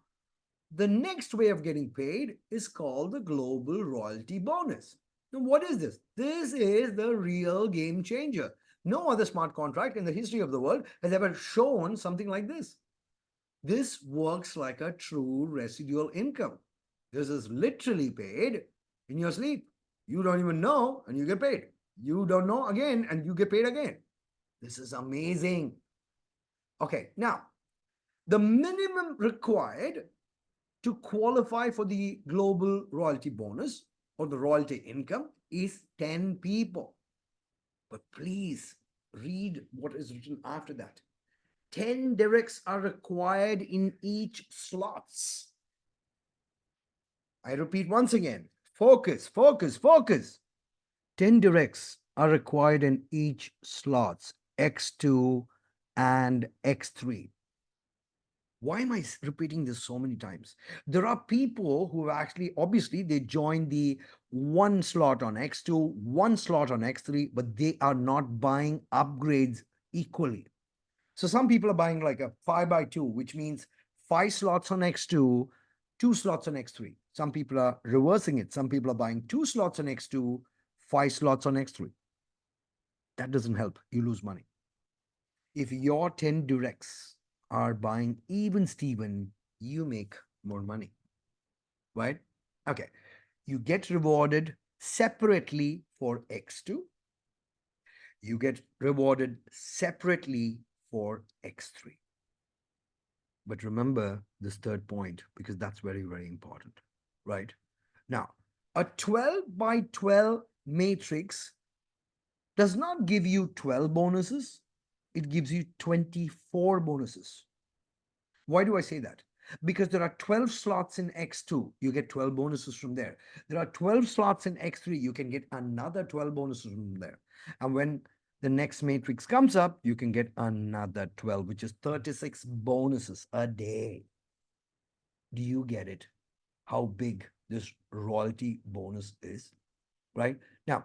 Speaker 1: the next way of getting paid is called the global royalty bonus. Now, what is this? This is the real game changer. No other smart contract in the history of the world has ever shown something like this. This works like a true residual income. This is literally paid in your sleep. You don't even know and you get paid. You don't know again and you get paid again. This is amazing. Okay, now the minimum required to qualify for the global royalty bonus or the royalty income is 10 people. But please read what is written after that. 10 directs are required in each slots. I repeat once again, focus, focus, focus. 10 directs are required in each slots, X2 and X3. Why am I repeating this so many times? There are people who actually, obviously, they join the one slot on X2, one slot on X3, but they are not buying upgrades equally. So some people are buying like a 5 by 2, which means 5 slots on X2, 2 slots on X3. Some people are reversing it. Some people are buying 2 slots on X2, 5 slots on X3. That doesn't help. You lose money. If your 10 directs are buying even Steven, you make more money, right? Okay. You get rewarded separately for X2. You get rewarded separately for X3. But remember this third point because that's very, very important, right? Now, a 12 by 12 matrix does not give you 12 bonuses, it gives you 24 bonuses. Why do I say that? Because there are 12 slots in X2, you get 12 bonuses from there. There are 12 slots in X3, you can get another 12 bonuses from there. And when the next matrix comes up, you can get another 12, which is 36 bonuses a day. Do you get it? How big this royalty bonus is, right? Now,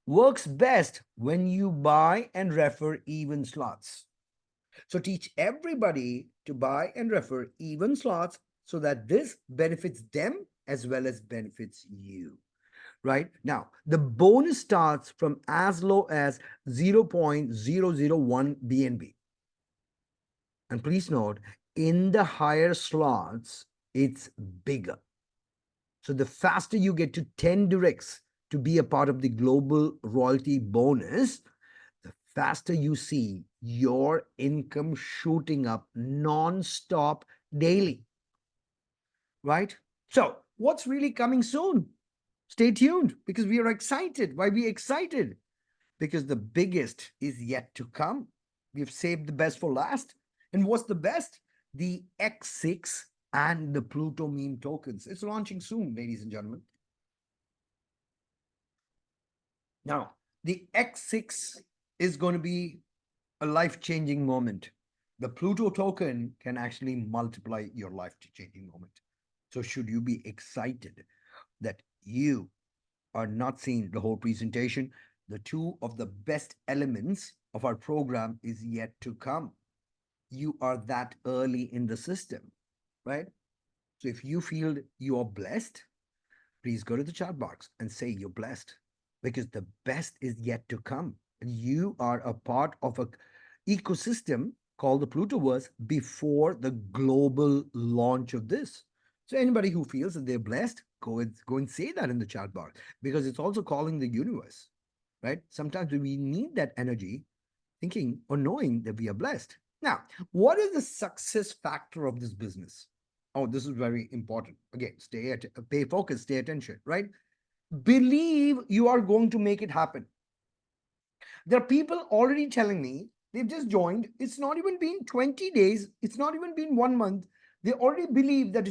Speaker 1: works best when you buy and refer even slots. So teach everybody to buy and refer even slots so that this benefits them as well as benefits you. Right now, the bonus starts from as low as 0.001 BNB. And please note, in the higher slots, it's bigger. So the faster you get to 10 directs to be a part of the global royalty bonus, the faster you see your income shooting up non-stop daily, right? So what's really coming soon? Stay tuned because we are excited. Why we excited? Because the biggest is yet to come. We've saved the best for last. And what's the best? The X6 and the Pluto meme tokens. It's launching soon, ladies and gentlemen. Now, the X6 is going to be a life-changing moment. The Pluto token can actually multiply your life-changing moment. So should you be excited that you are not seeing the whole presentation? The two of the best elements of our program is yet to come. You are that early in the system, right? So if you feel you are blessed, please go to the chat box and say you're blessed because the best is yet to come. And you are a part of a ecosystem called the Plutoverse before the global launch of this. So anybody who feels that they're blessed, go and say that in the chat box because it's also calling the universe, right? Sometimes we need that energy thinking or knowing that we are blessed. Now, what is the success factor of this business? Oh, this is very important. Again, pay focus, stay attention, right? Believe you are going to make it happen. There are people already telling me they've just joined. It's not even been 20 days. It's not even been 1 month. They already believe that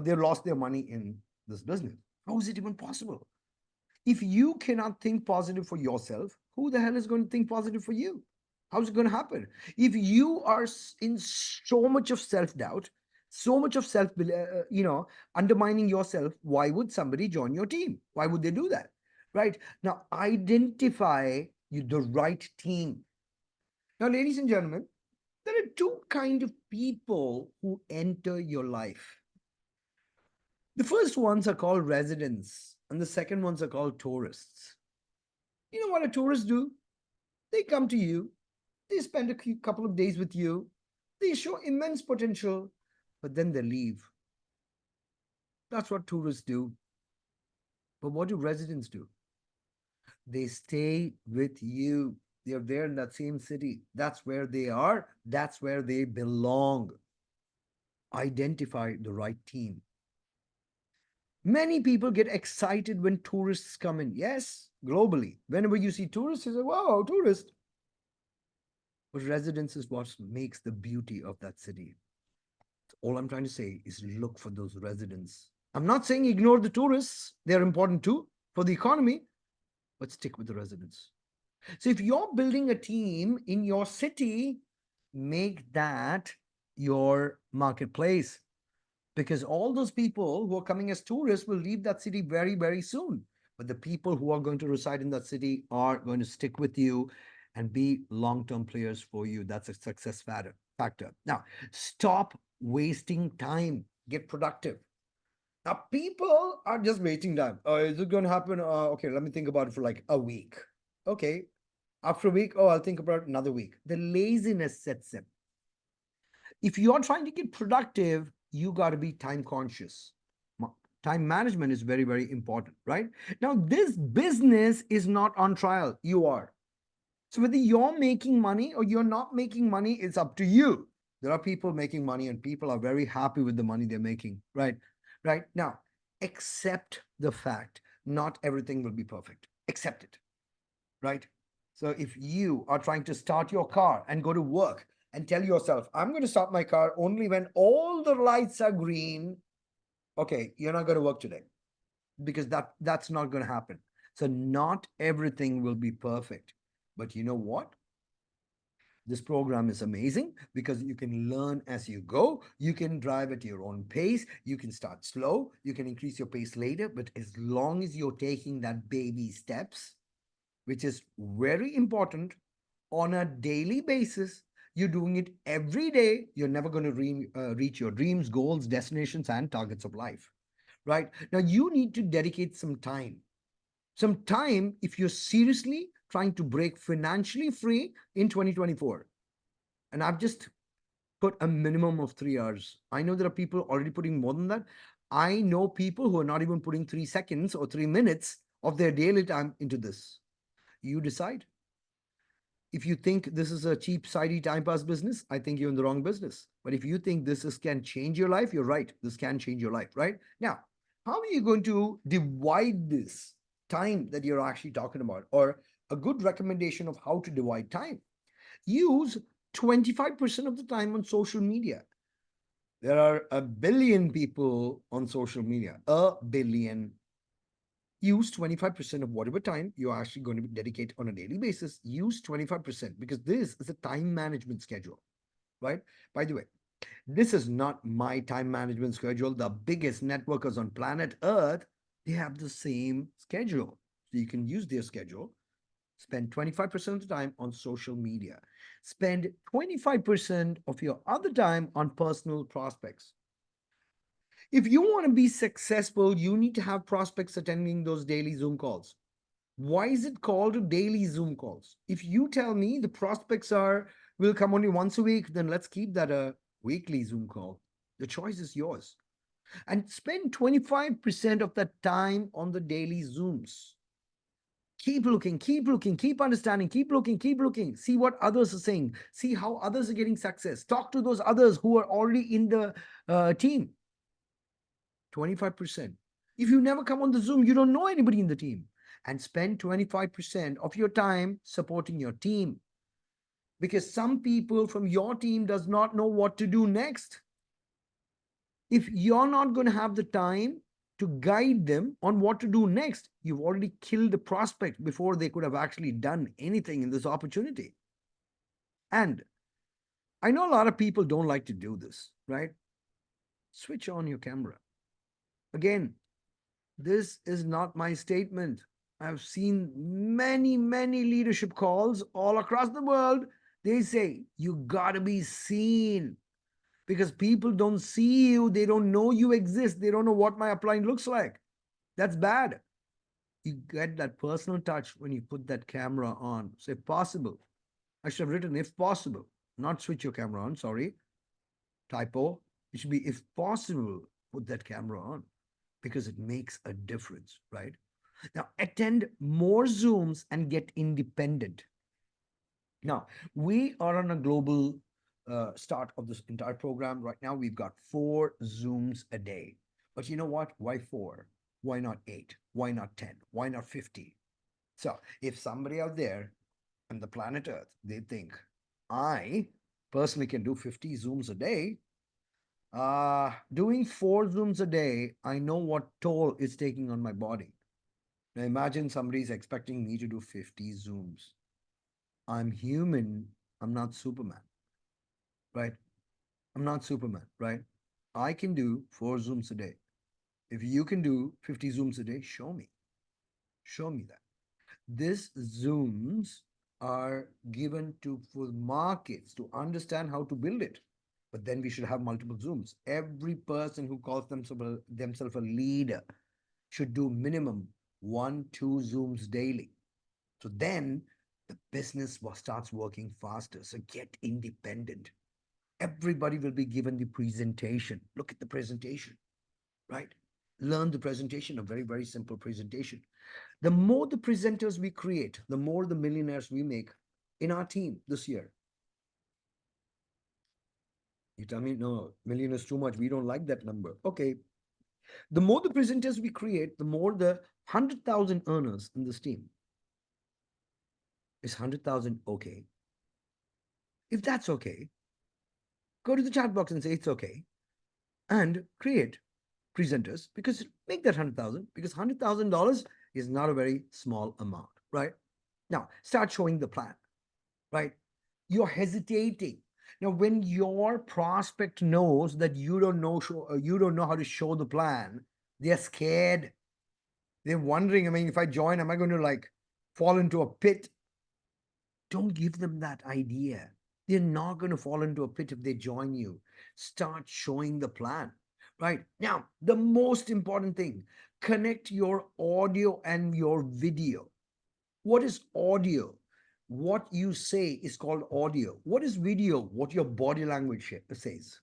Speaker 1: they lost their money in this business. How is it even possible? If you cannot think positive for yourself, who the hell is going to think positive for you? How's it going to happen? If you are in so much of self-doubt, so much of undermining yourself, why would somebody join your team? Why would they do that? Right? Now, identify the right team. Now, ladies and gentlemen, there are two kind of people who enter your life. The first ones are called residents. And the second ones are called tourists. You know what a tourist do? They come to you, they spend a couple of days with you, they show immense potential, but then they leave. That's what tourists do. But what do residents do? They stay with you. They're there in that same city. That's where they are. That's where they belong. Identify the right team. Many people get excited when tourists come in. Yes, globally. Whenever you see tourists, you say, wow, tourist. But residence is what makes the beauty of that city. All I'm trying to say is look for those residents. I'm not saying ignore the tourists. They're important too for the economy, but stick with the residents. So if you're building a team in your city, make that your marketplace, because all those people who are coming as tourists will leave that city very, very soon. But the people who are going to reside in that city are going to stick with you and be long-term players for you. That's a success factor. Now, stop wasting time. Get productive. Now, people are just wasting time. Is it going to happen? Okay, let me think about it for like a week. Okay, after a week, oh, I'll think about it another week. The laziness sets in. If you're trying to get productive, you got to be time conscious. Time management is very, very important, right? Now, this business is not on trial. You are. So whether you're making money or you're not making money, it's up to you. There are people making money and people are very happy with the money they're making, right? Right. Now, accept the fact not everything will be perfect. Accept it, right? So if you are trying to start your car and go to work and tell yourself, I'm going to start my car only when all the lights are green, okay, you're not going to work today because that's not going to happen. So not everything will be perfect. But you know what? This program is amazing because you can learn as you go. You can drive at your own pace. You can start slow. You can increase your pace later. But as long as you're taking that baby steps, which is very important on a daily basis, you're doing it every day, you're never going to reach your dreams, goals, destinations, and targets of life. Right now, you need to dedicate some time. Some time if you're seriously trying to break financially free in 2024. And I've just put a minimum of 3 hours. I know there are people already putting more than that. I know people who are not even putting 3 seconds or 3 minutes of their daily time into this. You decide. If you think this is a cheap, sidey time pass business, I think you're in the wrong business. But if you think can change your life, you're right. This can change your life, right? Now, how are you going to divide this time that you're actually talking about? Or a good recommendation of how to divide time. Use 25% of the time on social media. There are a billion people on social media, a billion. Use 25% of whatever time you're actually going to dedicate on a daily basis. Use 25% because this is a time management schedule, right? By the way, this is not my time management schedule. The biggest networkers on planet Earth, they have the same schedule. So you can use their schedule. Spend 25% of the time on social media. Spend 25% of your other time on personal prospects. If you want to be successful, you need to have prospects attending those daily Zoom calls. Why is it called daily Zoom calls? If you tell me the prospects will come only once a week, then let's keep that a weekly Zoom call. The choice is yours. And spend 25% of that time on the daily Zooms. Keep looking, keep looking, keep understanding, keep looking, keep looking. See what others are saying. See how others are getting success. Talk to those others who are already in the team. 25%. If you never come on the Zoom, you don't know anybody in the team. And spend 25% of your time supporting your team. Because some people from your team does not know what to do next. If you're not going to have the time to guide them on what to do next, you've already killed the prospect before they could have actually done anything in this opportunity. And I know a lot of people don't like to do this, right? Switch on your camera. Again, this is not my statement. I've seen many, many leadership calls all across the world. They say, you got to be seen because people don't see you. They don't know you exist. They don't know what my upline looks like. That's bad. You get that personal touch when you put that camera on. So if possible, I should have written if possible, not switch your camera on, sorry, typo. It should be if possible, put that camera on because it makes a difference, right? Now, attend more Zooms and get independent. Now, we are on a global start of this entire program. Right now, we've got 4 Zooms a day. But you know what? Why 4? Why not 8? Why not 10? Why not 50? So, if somebody out there on the planet Earth, they think, I personally can do 50 Zooms a day, doing 4 Zooms a day, I know what toll it's taking on my body. Now, imagine somebody's expecting me to do 50 Zooms. I'm human. I'm not Superman, right? I'm not Superman, right? I can do 4 Zooms a day. If you can do 50 Zooms a day, show me. Show me that. These Zooms are given to for markets to understand how to build it. But then we should have multiple Zooms. Every person who calls themselves a leader should do minimum 1, 2 Zooms daily. So then the business starts working faster. So get independent. Everybody will be given the presentation. Look at the presentation, right? Learn the presentation, a very, very simple presentation. The more the presenters we create, the more the millionaires we make in our team this year. You tell me, no, million is too much. We don't like that number. Okay. The more the presenters we create, the more the 100,000 earners in this team. Is 100,000 okay? If that's okay, go to the chat box and say it's okay and create presenters because make that 100,000 because $100,000 is not a very small amount, right? Now start showing the plan, right? You're hesitating. Now, when your prospect knows that you don't know how to show the plan, they're scared. They're wondering, I mean, if I join, am I going to like fall into a pit? Don't give them that idea. They're not going to fall into a pit if they join you. Start showing the plan, right? Now, the most important thing, connect your audio and your video. What is audio? What you say is called audio. What is video? What your body language says.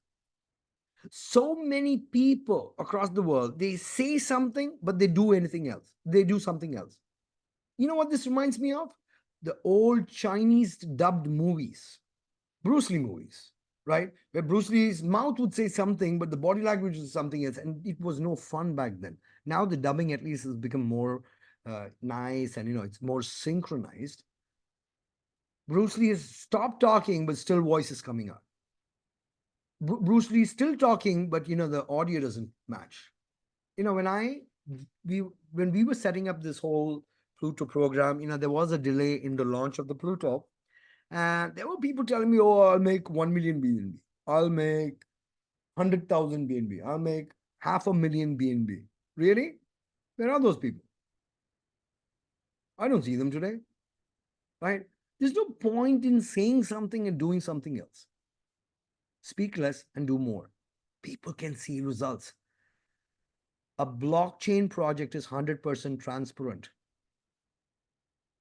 Speaker 1: So many people across the world, they say something, but they do anything else. They do something else. You know what this reminds me of? The old Chinese dubbed movies, Bruce Lee movies, right? Where Bruce Lee's mouth would say something, but the body language is something else. And it was no fun back then. Now the dubbing at least has become more nice and, it's more synchronized. Bruce Lee has stopped talking, but still voice is coming out. Bruce Lee is still talking, but, the audio doesn't match. When we were setting up this whole Pluto program, there was a delay in the launch of the Pluto. And there were people telling me, oh, I'll make 1 million BNB. I'll make 100,000 BNB. I'll make 500,000 BNB. Really? Where are those people? I don't see them today. Right? There's no point in saying something and doing something else. Speak less and do more. People can see results. A blockchain project is 100% transparent.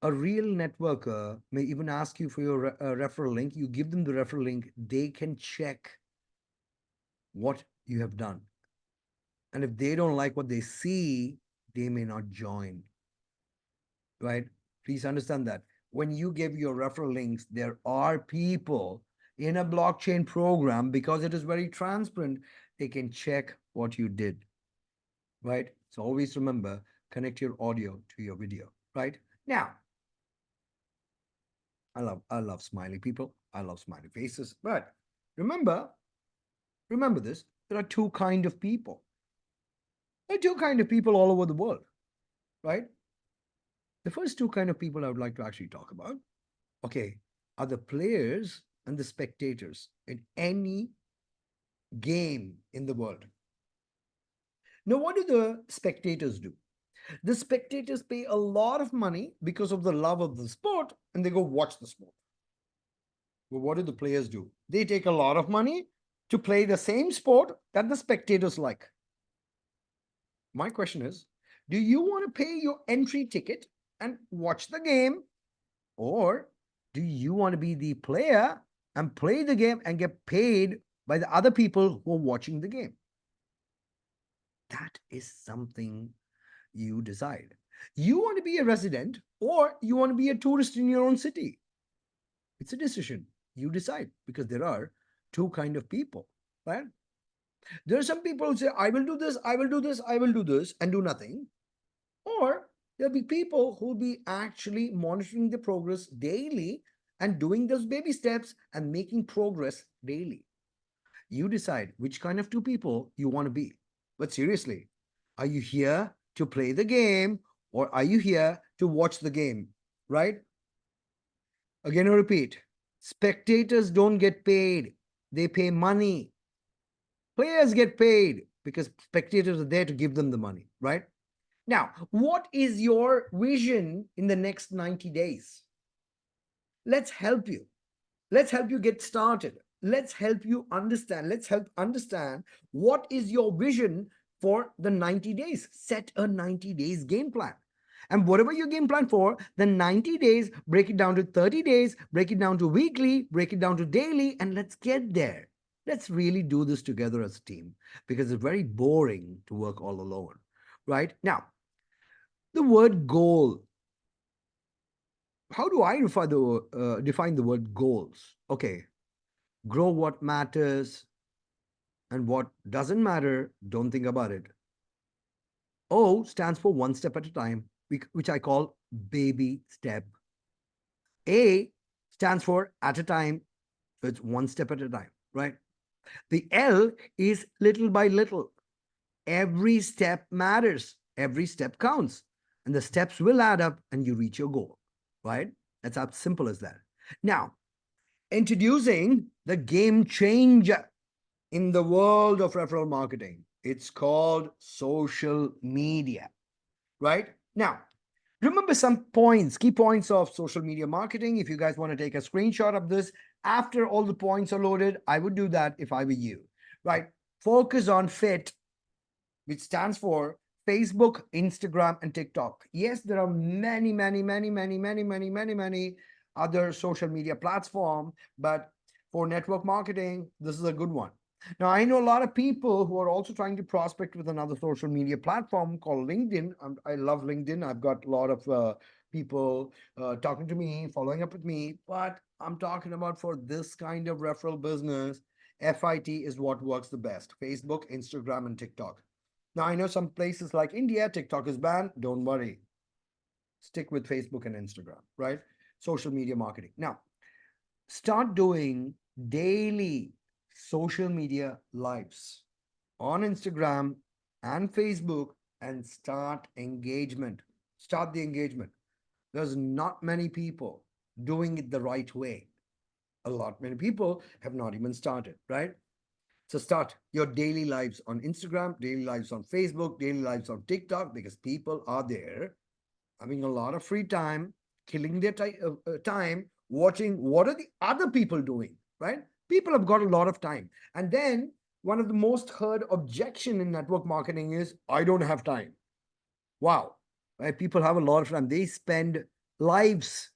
Speaker 1: A real networker may even ask you for your referral link. You give them the referral link. They can check what you have done. And if they don't like what they see, they may not join. Right? Please understand that. When you give your referral links, there are people in a blockchain program, because it is very transparent, they can check what you did. Right? So always remember, connect your audio to your video. Right? Now, I love smiley people. I love smiley faces. But remember this, there are two kind of people. There are two kind of people all over the world, right? The first two kind of people I would like to actually talk about, okay, are the players and the spectators in any game in the world. Now, what do the spectators do? The spectators pay a lot of money because of the love of the sport, and they go watch the sport. Well, what do the players do? They take a lot of money to play the same sport that the spectators like. My question is, Do you want to pay your entry ticket and watch the game? Or do you want to be the player and play the game and get paid by the other people who are watching the game? That is something you decide. You want to be a resident or you want to be a tourist in your own city. It's a decision. You decide because there are two kind of people, right? There are some people who say, I will do this, I will do this, I will do this, and do nothing. Or there'll be people who'll be actually monitoring the progress daily and doing those baby steps and making progress daily. You decide which kind of two people you want to be. But seriously, are you here to play the game or are you here to watch the game? Right? Again, I repeat, spectators don't get paid, they pay money. Players get paid because spectators are there to give them the money, right? Now, what is your vision in the next 90 days? Let's help you. Let's help you get started. Let's help you understand. Let's help understand what is your vision for the 90 days. Set a 90 days game plan. And whatever your game plan for, the 90 days, break it down to 30 days, break it down to weekly, break it down to daily, and let's get there. Let's really do this together as a team because it's very boring to work all alone, right? Now, the word goal. How do I define the word goals? Okay, grow what matters and what doesn't matter, don't think about it. O stands for one step at a time, which I call baby step. A stands for at a time, so it's one step at a time, right? The L is little by little. Every step matters, every step counts, and the steps will add up and you reach your goal, right? That's as simple as that. Now, introducing the game changer in the world of referral marketing. It's called social media, right? Now, remember some points, key points of social media marketing. If you guys want to take a screenshot of this after all the points are loaded, I would do that if I were you, right? Focus on fit, which stands for Facebook, Instagram, and TikTok. Yes, there are many other social media platforms, but for network marketing, this is a good one. Now, I know a lot of people who are also trying to prospect with another social media platform called LinkedIn. I love LinkedIn. I've got a lot of people talking to me, following up with me, but I'm talking about for this kind of referral business, FIT is what works the best: Facebook, Instagram, and TikTok. Now, I know some places like India, TikTok is banned. Don't worry. Stick with Facebook and Instagram, right? Social media marketing. Now, start doing daily social media lives on Instagram and Facebook and start engagement. Start the engagement. There's not many people doing it the right way. A lot many people have not even started, right? So start your daily lives on Instagram, daily lives on Facebook, daily lives on TikTok, because people are there having a lot of free time, killing their time, watching what are the other people doing, right? People have got a lot of time. And then one of the most heard objection in network marketing is, I don't have time. Wow, right? People have a lot of time. They spend lives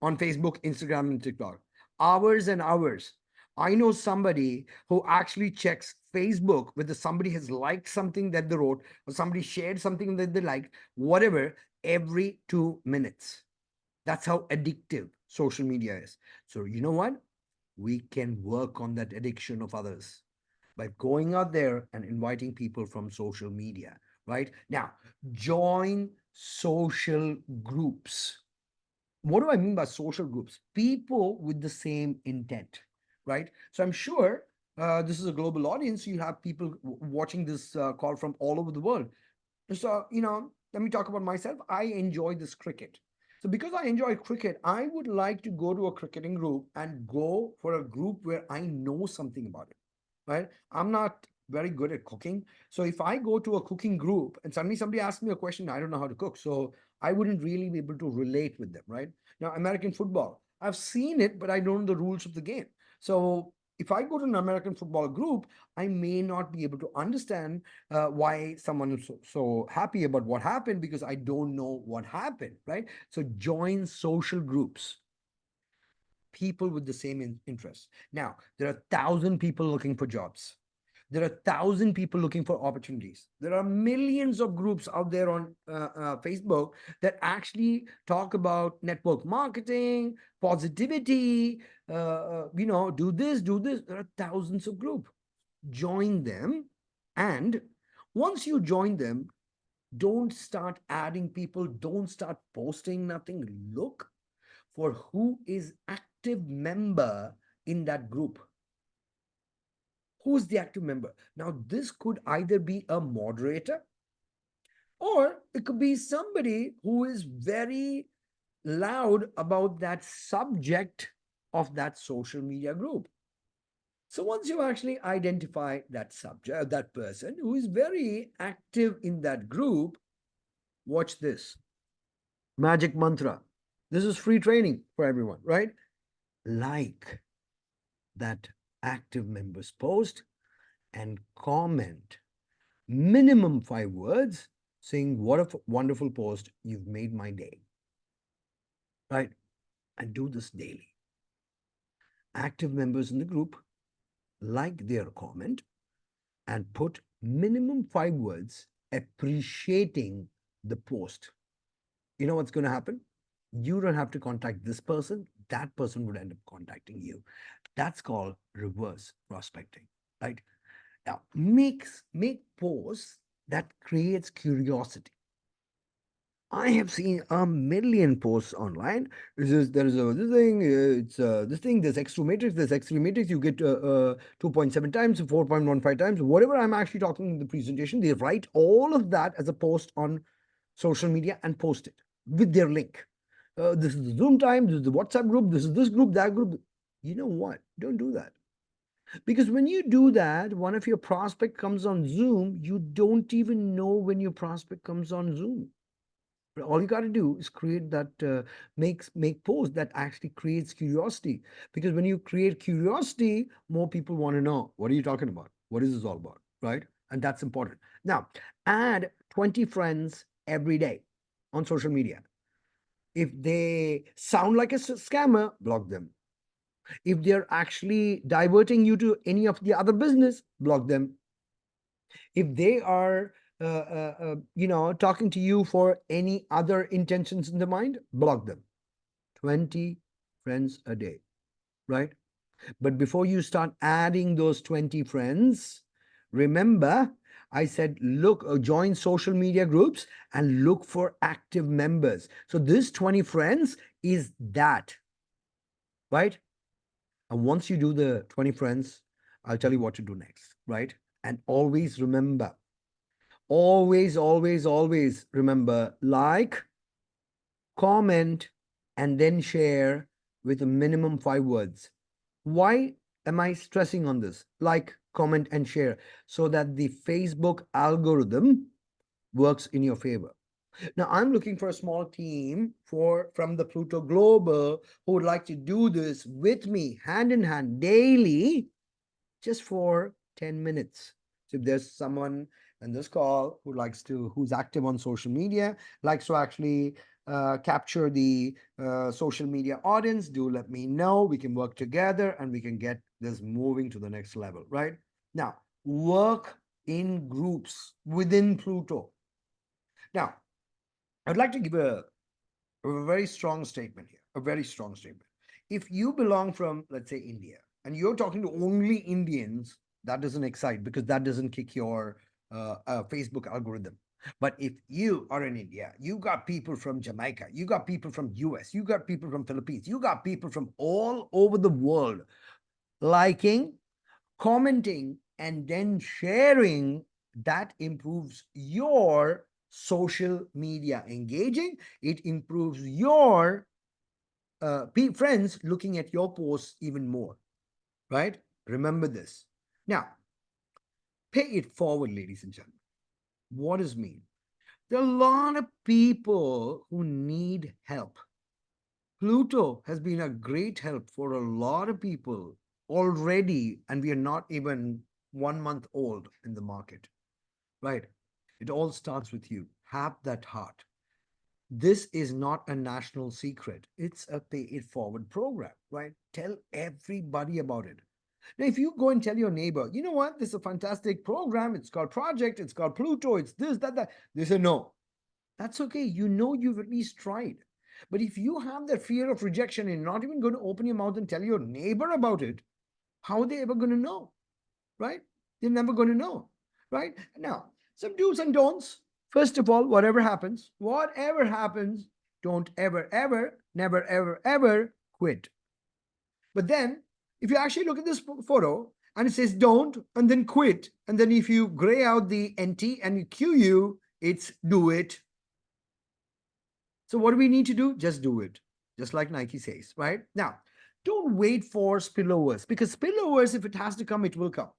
Speaker 1: on Facebook, Instagram, and TikTok. Hours and hours. I know somebody who actually checks Facebook whether somebody has liked something that they wrote or somebody shared something that they liked, whatever, every 2 minutes. That's how addictive social media is. So, you know what? We can work on that addiction of others by going out there and inviting people from social media, right? Now, join social groups. What do I mean by social groups? People with the same intent, right? So I'm sure this is a global audience. You have people watching this call from all over the world. So, let me talk about myself. I enjoy this cricket. So, because I enjoy cricket, I would like to go to a cricketing group and go for a group where I know something about it, right? I'm not very good at cooking. So, if I go to a cooking group and suddenly somebody asks me a question, I don't know how to cook. So, I wouldn't really be able to relate with them, right? Now, American football, I've seen it, but I don't know the rules of the game. So, if I go to an American football group, I may not be able to understand why someone is so happy about what happened because I don't know what happened, right? So join social groups, people with the same interests. Now, there are 1,000 people looking for jobs. There are 1,000 people looking for opportunities. There are millions of groups out there on Facebook that actually talk about network marketing, positivity, do this, do this. There are thousands of groups. Join them. And once you join them, don't start adding people, don't start posting nothing. Look for who is active member in that group. Who's the active member? Now, this could either be a moderator or it could be somebody who is very loud about that subject of that social media group. So once you actually identify that subject, that person who is very active in that group, watch this magic mantra. This is free training for everyone, right? Like that active members post and comment minimum 5 words saying, what a wonderful post, you've made my day, right? And do this daily. Active members in the group like their comment and put minimum 5 words appreciating the post. You know what's going to happen? You don't have to contact this person, that person would end up contacting you. That's called reverse prospecting, right? Now, make posts that creates curiosity. I have seen a million posts online. There is a this thing. It's this thing. There's X2 matrix. There's X3 matrix. You get 2.7 times, 4.15 times, whatever I'm actually talking in the presentation. They write all of that as a post on social media and post it with their link. This is the Zoom time. This is the WhatsApp group. This is this group, that group. You know what? Don't do that. Because when you do that, one of your prospect comes on Zoom, you don't even know when your prospect comes on Zoom. All you got to do is create that make post that actually creates curiosity. Because when you create curiosity, more people want to know, what are you talking about? What is this all about? Right? And that's important. Now, add 20 friends every day on social media. If they sound like a scammer, block them. If they're actually diverting you to any of the other business, block them. If they are talking to you for any other intentions in the mind, block them. 20 friends a day, right? But before you start adding those 20 friends, remember I said, look, join social media groups and look for active members. So this 20 friends is that, right? And once you do the 20 friends, I'll tell you what to do next, right? And always remember, like, comment, and then share with a minimum 5 words. Why am I stressing on this? Like, comment, and share so that the Facebook algorithm works in your favor. Now, I'm looking for a small team from the Pluto Global who would like to do this with me hand in hand daily just for 10 minutes. So if there's someone in this call who's active on social media, likes to actually capture the social media audience, do let me know. We can work together and we can get this moving to the next level, right? Now, work in groups within Pluto. Now, I'd like to give a very strong statement here, a very strong statement. If you belong from, let's say, India, and you're talking to only Indians, that doesn't excite because that doesn't kick your Facebook algorithm. But if you are in India, you got people from Jamaica, you got people from US, you got people from Philippines, you got people from all over the world liking, commenting, and then sharing, that improves your social media engaging. It improves your friends looking at your posts even more, right? Remember this. Now, pay it forward, ladies and gentlemen. What does it mean? There are a lot of people who need help. Pluto has been a great help for a lot of people already, and we are not even 1 month old in the market, right? It all starts with you. Have that heart. This is not a national secret. It's a pay it forward program, right? Tell everybody about it. Now, if you go and tell your neighbor, you know what, this is a fantastic program. It's called Project. It's called Pluto. It's this, that, that. They say no. That's okay. You know you've at least tried. But if you have that fear of rejection and you're not even going to open your mouth and tell your neighbor about it, how are they ever going to know? Right? They're never going to know. Right? Now, some do's and don'ts. First of all, whatever happens, don't ever, ever, never, ever, ever quit. But then, if you actually look at this photo and it says don't and then quit, and then if you gray out the NT and you QU, it's do it. So what do we need to do? Just do it. Just like Nike says, right? Now, don't wait for spillovers, because spillovers, if it has to come, it will come.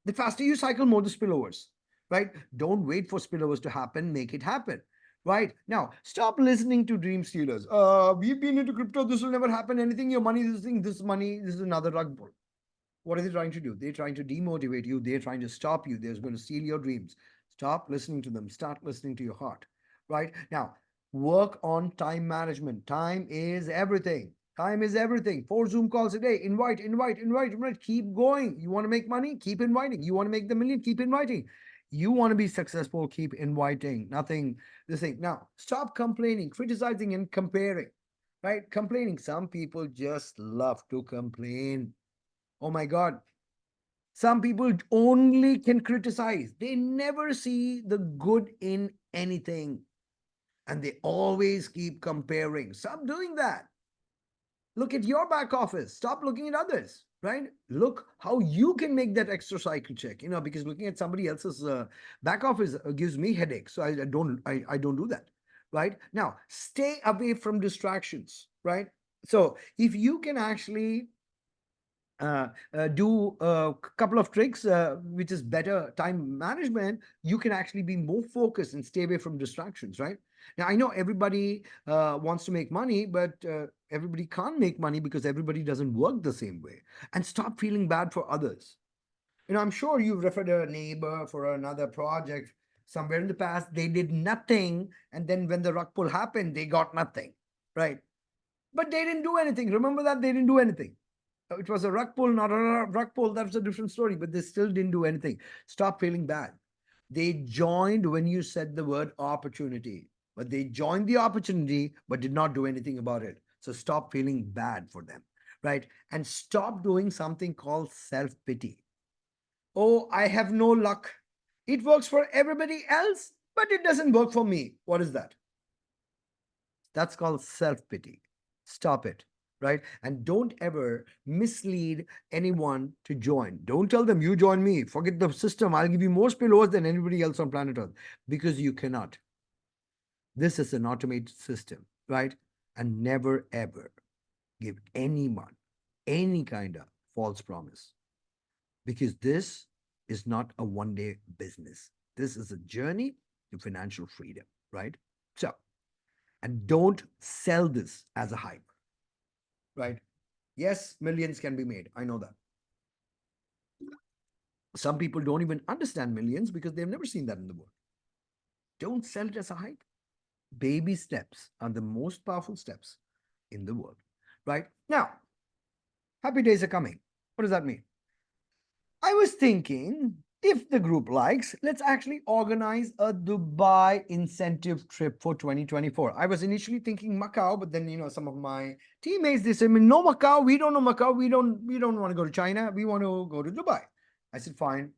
Speaker 1: The faster you cycle, more the spillovers, right? Don't wait for spillovers to happen. Make it happen, right? Now, stop listening to dream stealers. We've been into crypto. This will never happen. Anything, your money, this thing, this money, this is another rug pull. What are they trying to do? They're trying to demotivate you. They're trying to stop you. They're going to steal your dreams. Stop listening to them. Start listening to your heart. Right? Now, work on time management. Time is everything. Time is everything. 4 Zoom calls a day. Invite, invite, invite, invite. Keep going. You want to make money? Keep inviting. You want to make the million? Keep inviting. You want to be successful? Keep inviting. Nothing, this thing. Now, stop complaining, criticizing, and comparing. Right? Complaining. Some people just love to complain. Oh my God. Some people only can criticize. They never see the good in anything. And they always keep comparing. Stop doing that. Look at your back office. Stop looking at others, right? Look how you can make that extra cycle check, because looking at somebody else's back office gives me headaches. So I don't do that, right? Now, stay away from distractions, right? So if you can actually do a couple of tricks, which is better time management, you can actually be more focused and stay away from distractions, right? Now, I know everybody wants to make money, but everybody can't make money because everybody doesn't work the same way. And stop feeling bad for others. I'm sure you've referred a neighbor for another project somewhere in the past. They did nothing. And then when the rug pull happened, they got nothing, right? But they didn't do anything. Remember that they didn't do anything. It was a rug pull, not a rug pull. That's a different story, but they still didn't do anything. Stop feeling bad. They joined when you said the word opportunity, but they joined the opportunity, but did not do anything about it. So stop feeling bad for them, right? And stop doing something called self pity. Oh, I have no luck. It works for everybody else, but it doesn't work for me. What is that? That's called self pity. Stop it, right? And don't ever mislead anyone to join. Don't tell them you join me. Forget the system. I'll give you more spillovers than anybody else on planet Earth, because you cannot. This is an automated system, right? And never ever give anyone any kind of false promise, because this is not a one-day business. This is a journey to financial freedom, right? So, and don't sell this as a hype, right? Yes, millions can be made. I know that. Some people don't even understand millions because they've never seen that in the world. Don't sell it as a hype. Baby steps are the most powerful steps in the world, right? Now, happy days are coming. What does that mean? I was thinking, if the group likes, let's actually organize a Dubai incentive trip for 2024. I was initially thinking Macau, but then some of my teammates, they said, no Macau, we don't know Macau, we don't want to go to China, we want to go to Dubai. I said, fine.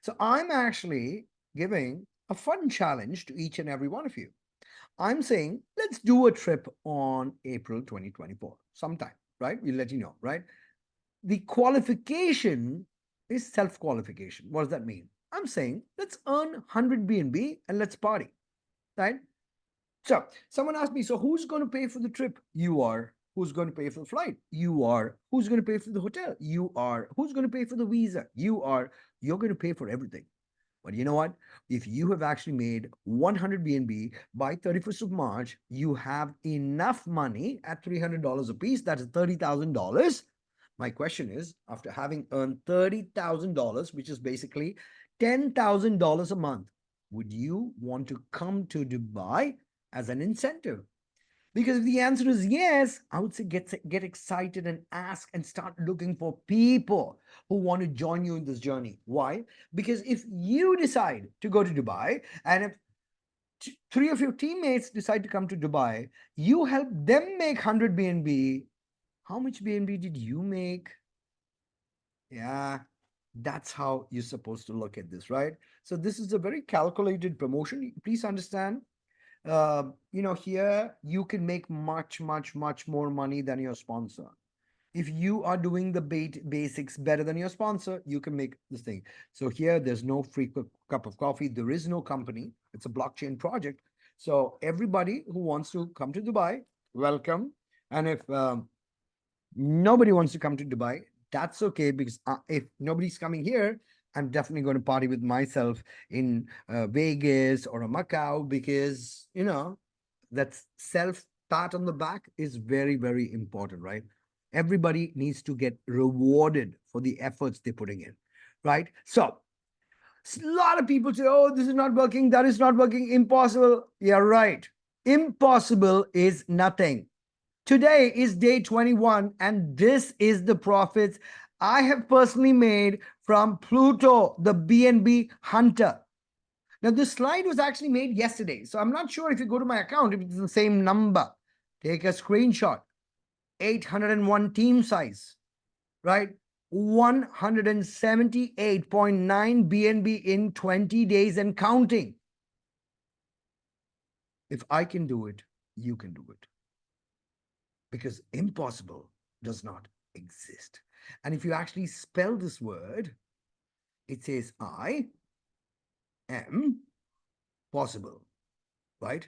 Speaker 1: So I'm actually giving a fun challenge to each and every one of you. I'm saying, let's do a trip on April 2024, sometime, right? We'll let you know, right? The qualification is self-qualification. What does that mean? I'm saying, let's earn 100 BNB and let's party, right? So someone asked me, so who's going to pay for the trip? You are. Who's going to pay for the flight? You are. Who's going to pay for the hotel? You are. Who's going to pay for the visa? You are. You're going to pay for everything. But you know what? If you have actually made 100 BNB by 31st of March, you have enough money at $300 a piece. That's $30,000 My question is, after having earned $30,000, which is basically $10,000 a month, would you want to come to Dubai as an incentive? Because if the answer is yes, I would say get excited and ask and start looking for people who want to join you in this journey. Why? Because if you decide to go to Dubai, and if three of your teammates decide to come to Dubai, you help them make 100 BNB. How much BNB did you make? Yeah, that's how you're supposed to look at this, right? So this is a very calculated promotion. Please understand, here you can make much, much, much more money than your sponsor. If you are doing the basics better than your sponsor, you can make this thing. So here, there's no free cup of coffee. There is no company. It's a blockchain project. So everybody who wants to come to Dubai, welcome. And if nobody wants to come to Dubai, that's okay, because if nobody's coming here, I'm definitely going to party with myself in Vegas or a Macau, because, that self pat on the back is very, very important, right? Everybody needs to get rewarded for the efforts they're putting in, right? So, a lot of people say, oh, this is not working, that is not working, impossible. Yeah, right. Impossible is nothing. Today is day 21, and this is the profits I have personally made from Pluto, the BNB hunter. Now, this slide was actually made yesterday, so I'm not sure if you go to my account, if it's the same number. Take a screenshot. 801 team size, right? 178.9 BNB in 20 days and counting. If I can do it, you can do it. Because impossible does not exist. And if you actually spell this word, it says I am possible, right?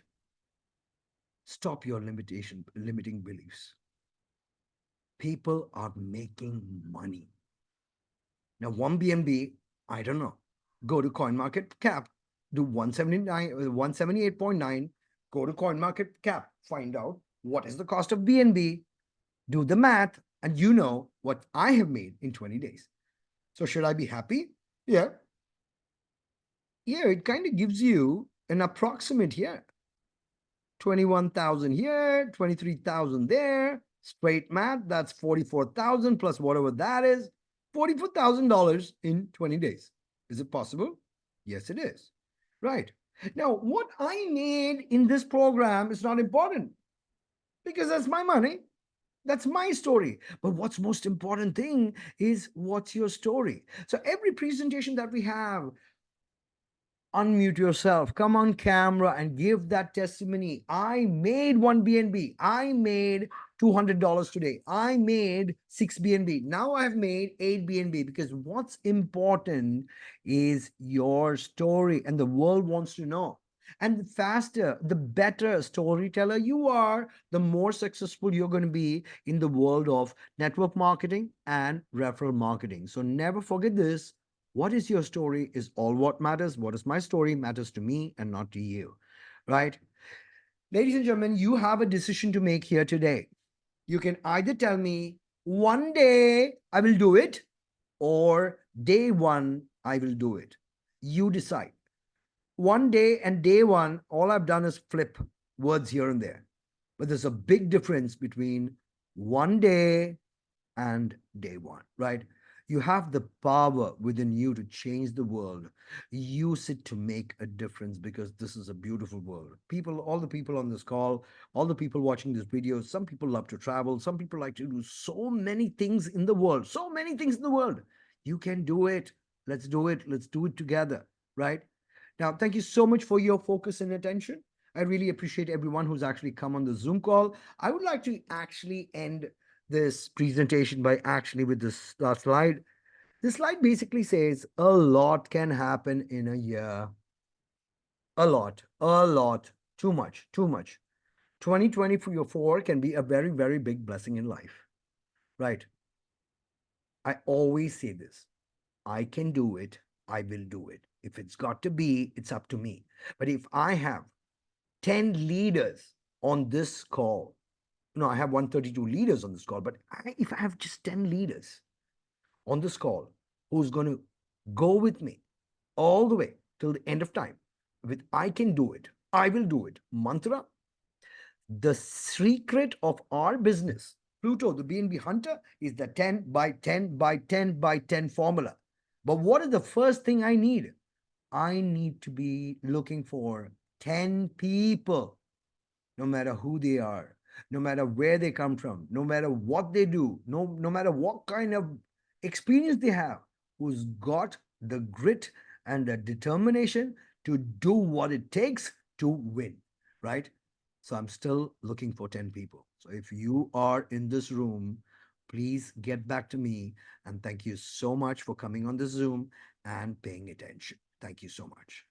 Speaker 1: Stop your limiting beliefs. People are making money. Now, one BNB, I don't know. Go to CoinMarketCap, do 178.9, go to CoinMarketCap, find out what is the cost of BNB, do the math, and you know what I have made in 20 days. So should I be happy? Yeah. Yeah, it kind of gives you an approximate here. 21,000 here, 23,000 there. Straight math, that's 44,000 plus whatever that is. $44,000 in 20 days. Is it possible? Yes, it is. Right. Now, what I made in this program is not important, because that's my money. That's my story. But what's most important thing is, what's your story? So every presentation that we have, unmute yourself, come on camera and give that testimony. I made 1 BNB. I made $200 today. I made 6 BNB. Now I've made 8 BNB, because what's important is your story, and the world wants to know. And the faster, the better storyteller you are, the more successful you're going to be in the world of network marketing and referral marketing. So never forget this. What is your story is all what matters. What is my story matters to me and not to you, right? Ladies and gentlemen, you have a decision to make here today. You can either tell me, one day I will do it, or day one I will do it. You decide. One day and day one, all I've done is flip words here and there. But there's a big difference between one day and day one, right? You have the power within you to change the world. Use it to make a difference, because this is a beautiful world. People, all the people on this call, all the people watching this video, some people love to travel, some people like to do so many things in the world, so many things in the world. You can do it. Let's do it. Let's do it together, right? Now, thank you so much for your focus and attention. I really appreciate everyone who's actually come on the Zoom call. I would like to actually end this presentation by actually with this slide. This slide basically says a lot can happen in a year. A lot, too much, too much. 2024 can be a very, very big blessing in life, right? I always say this. I can do it. I will do it. If it's got to be, it's up to me. But if I have 10 leaders on this call, No, I have 132 leaders on this call, but if I have just 10 leaders on this call who's going to go with me all the way till the end of time with I can do it, I will do it mantra, the secret of our business, Pluto, the BNB hunter, is the 10 by 10 by 10 by 10 formula. But what is the first thing I need? I need to be looking for 10 people, no matter who they are, no matter where they come from, no matter what they do, no matter what kind of experience they have, who's got the grit and the determination to do what it takes to win, right? So I'm still looking for 10 people. So if you are in this room, please get back to me. And thank you so much for coming on this Zoom and paying attention. Thank you so much.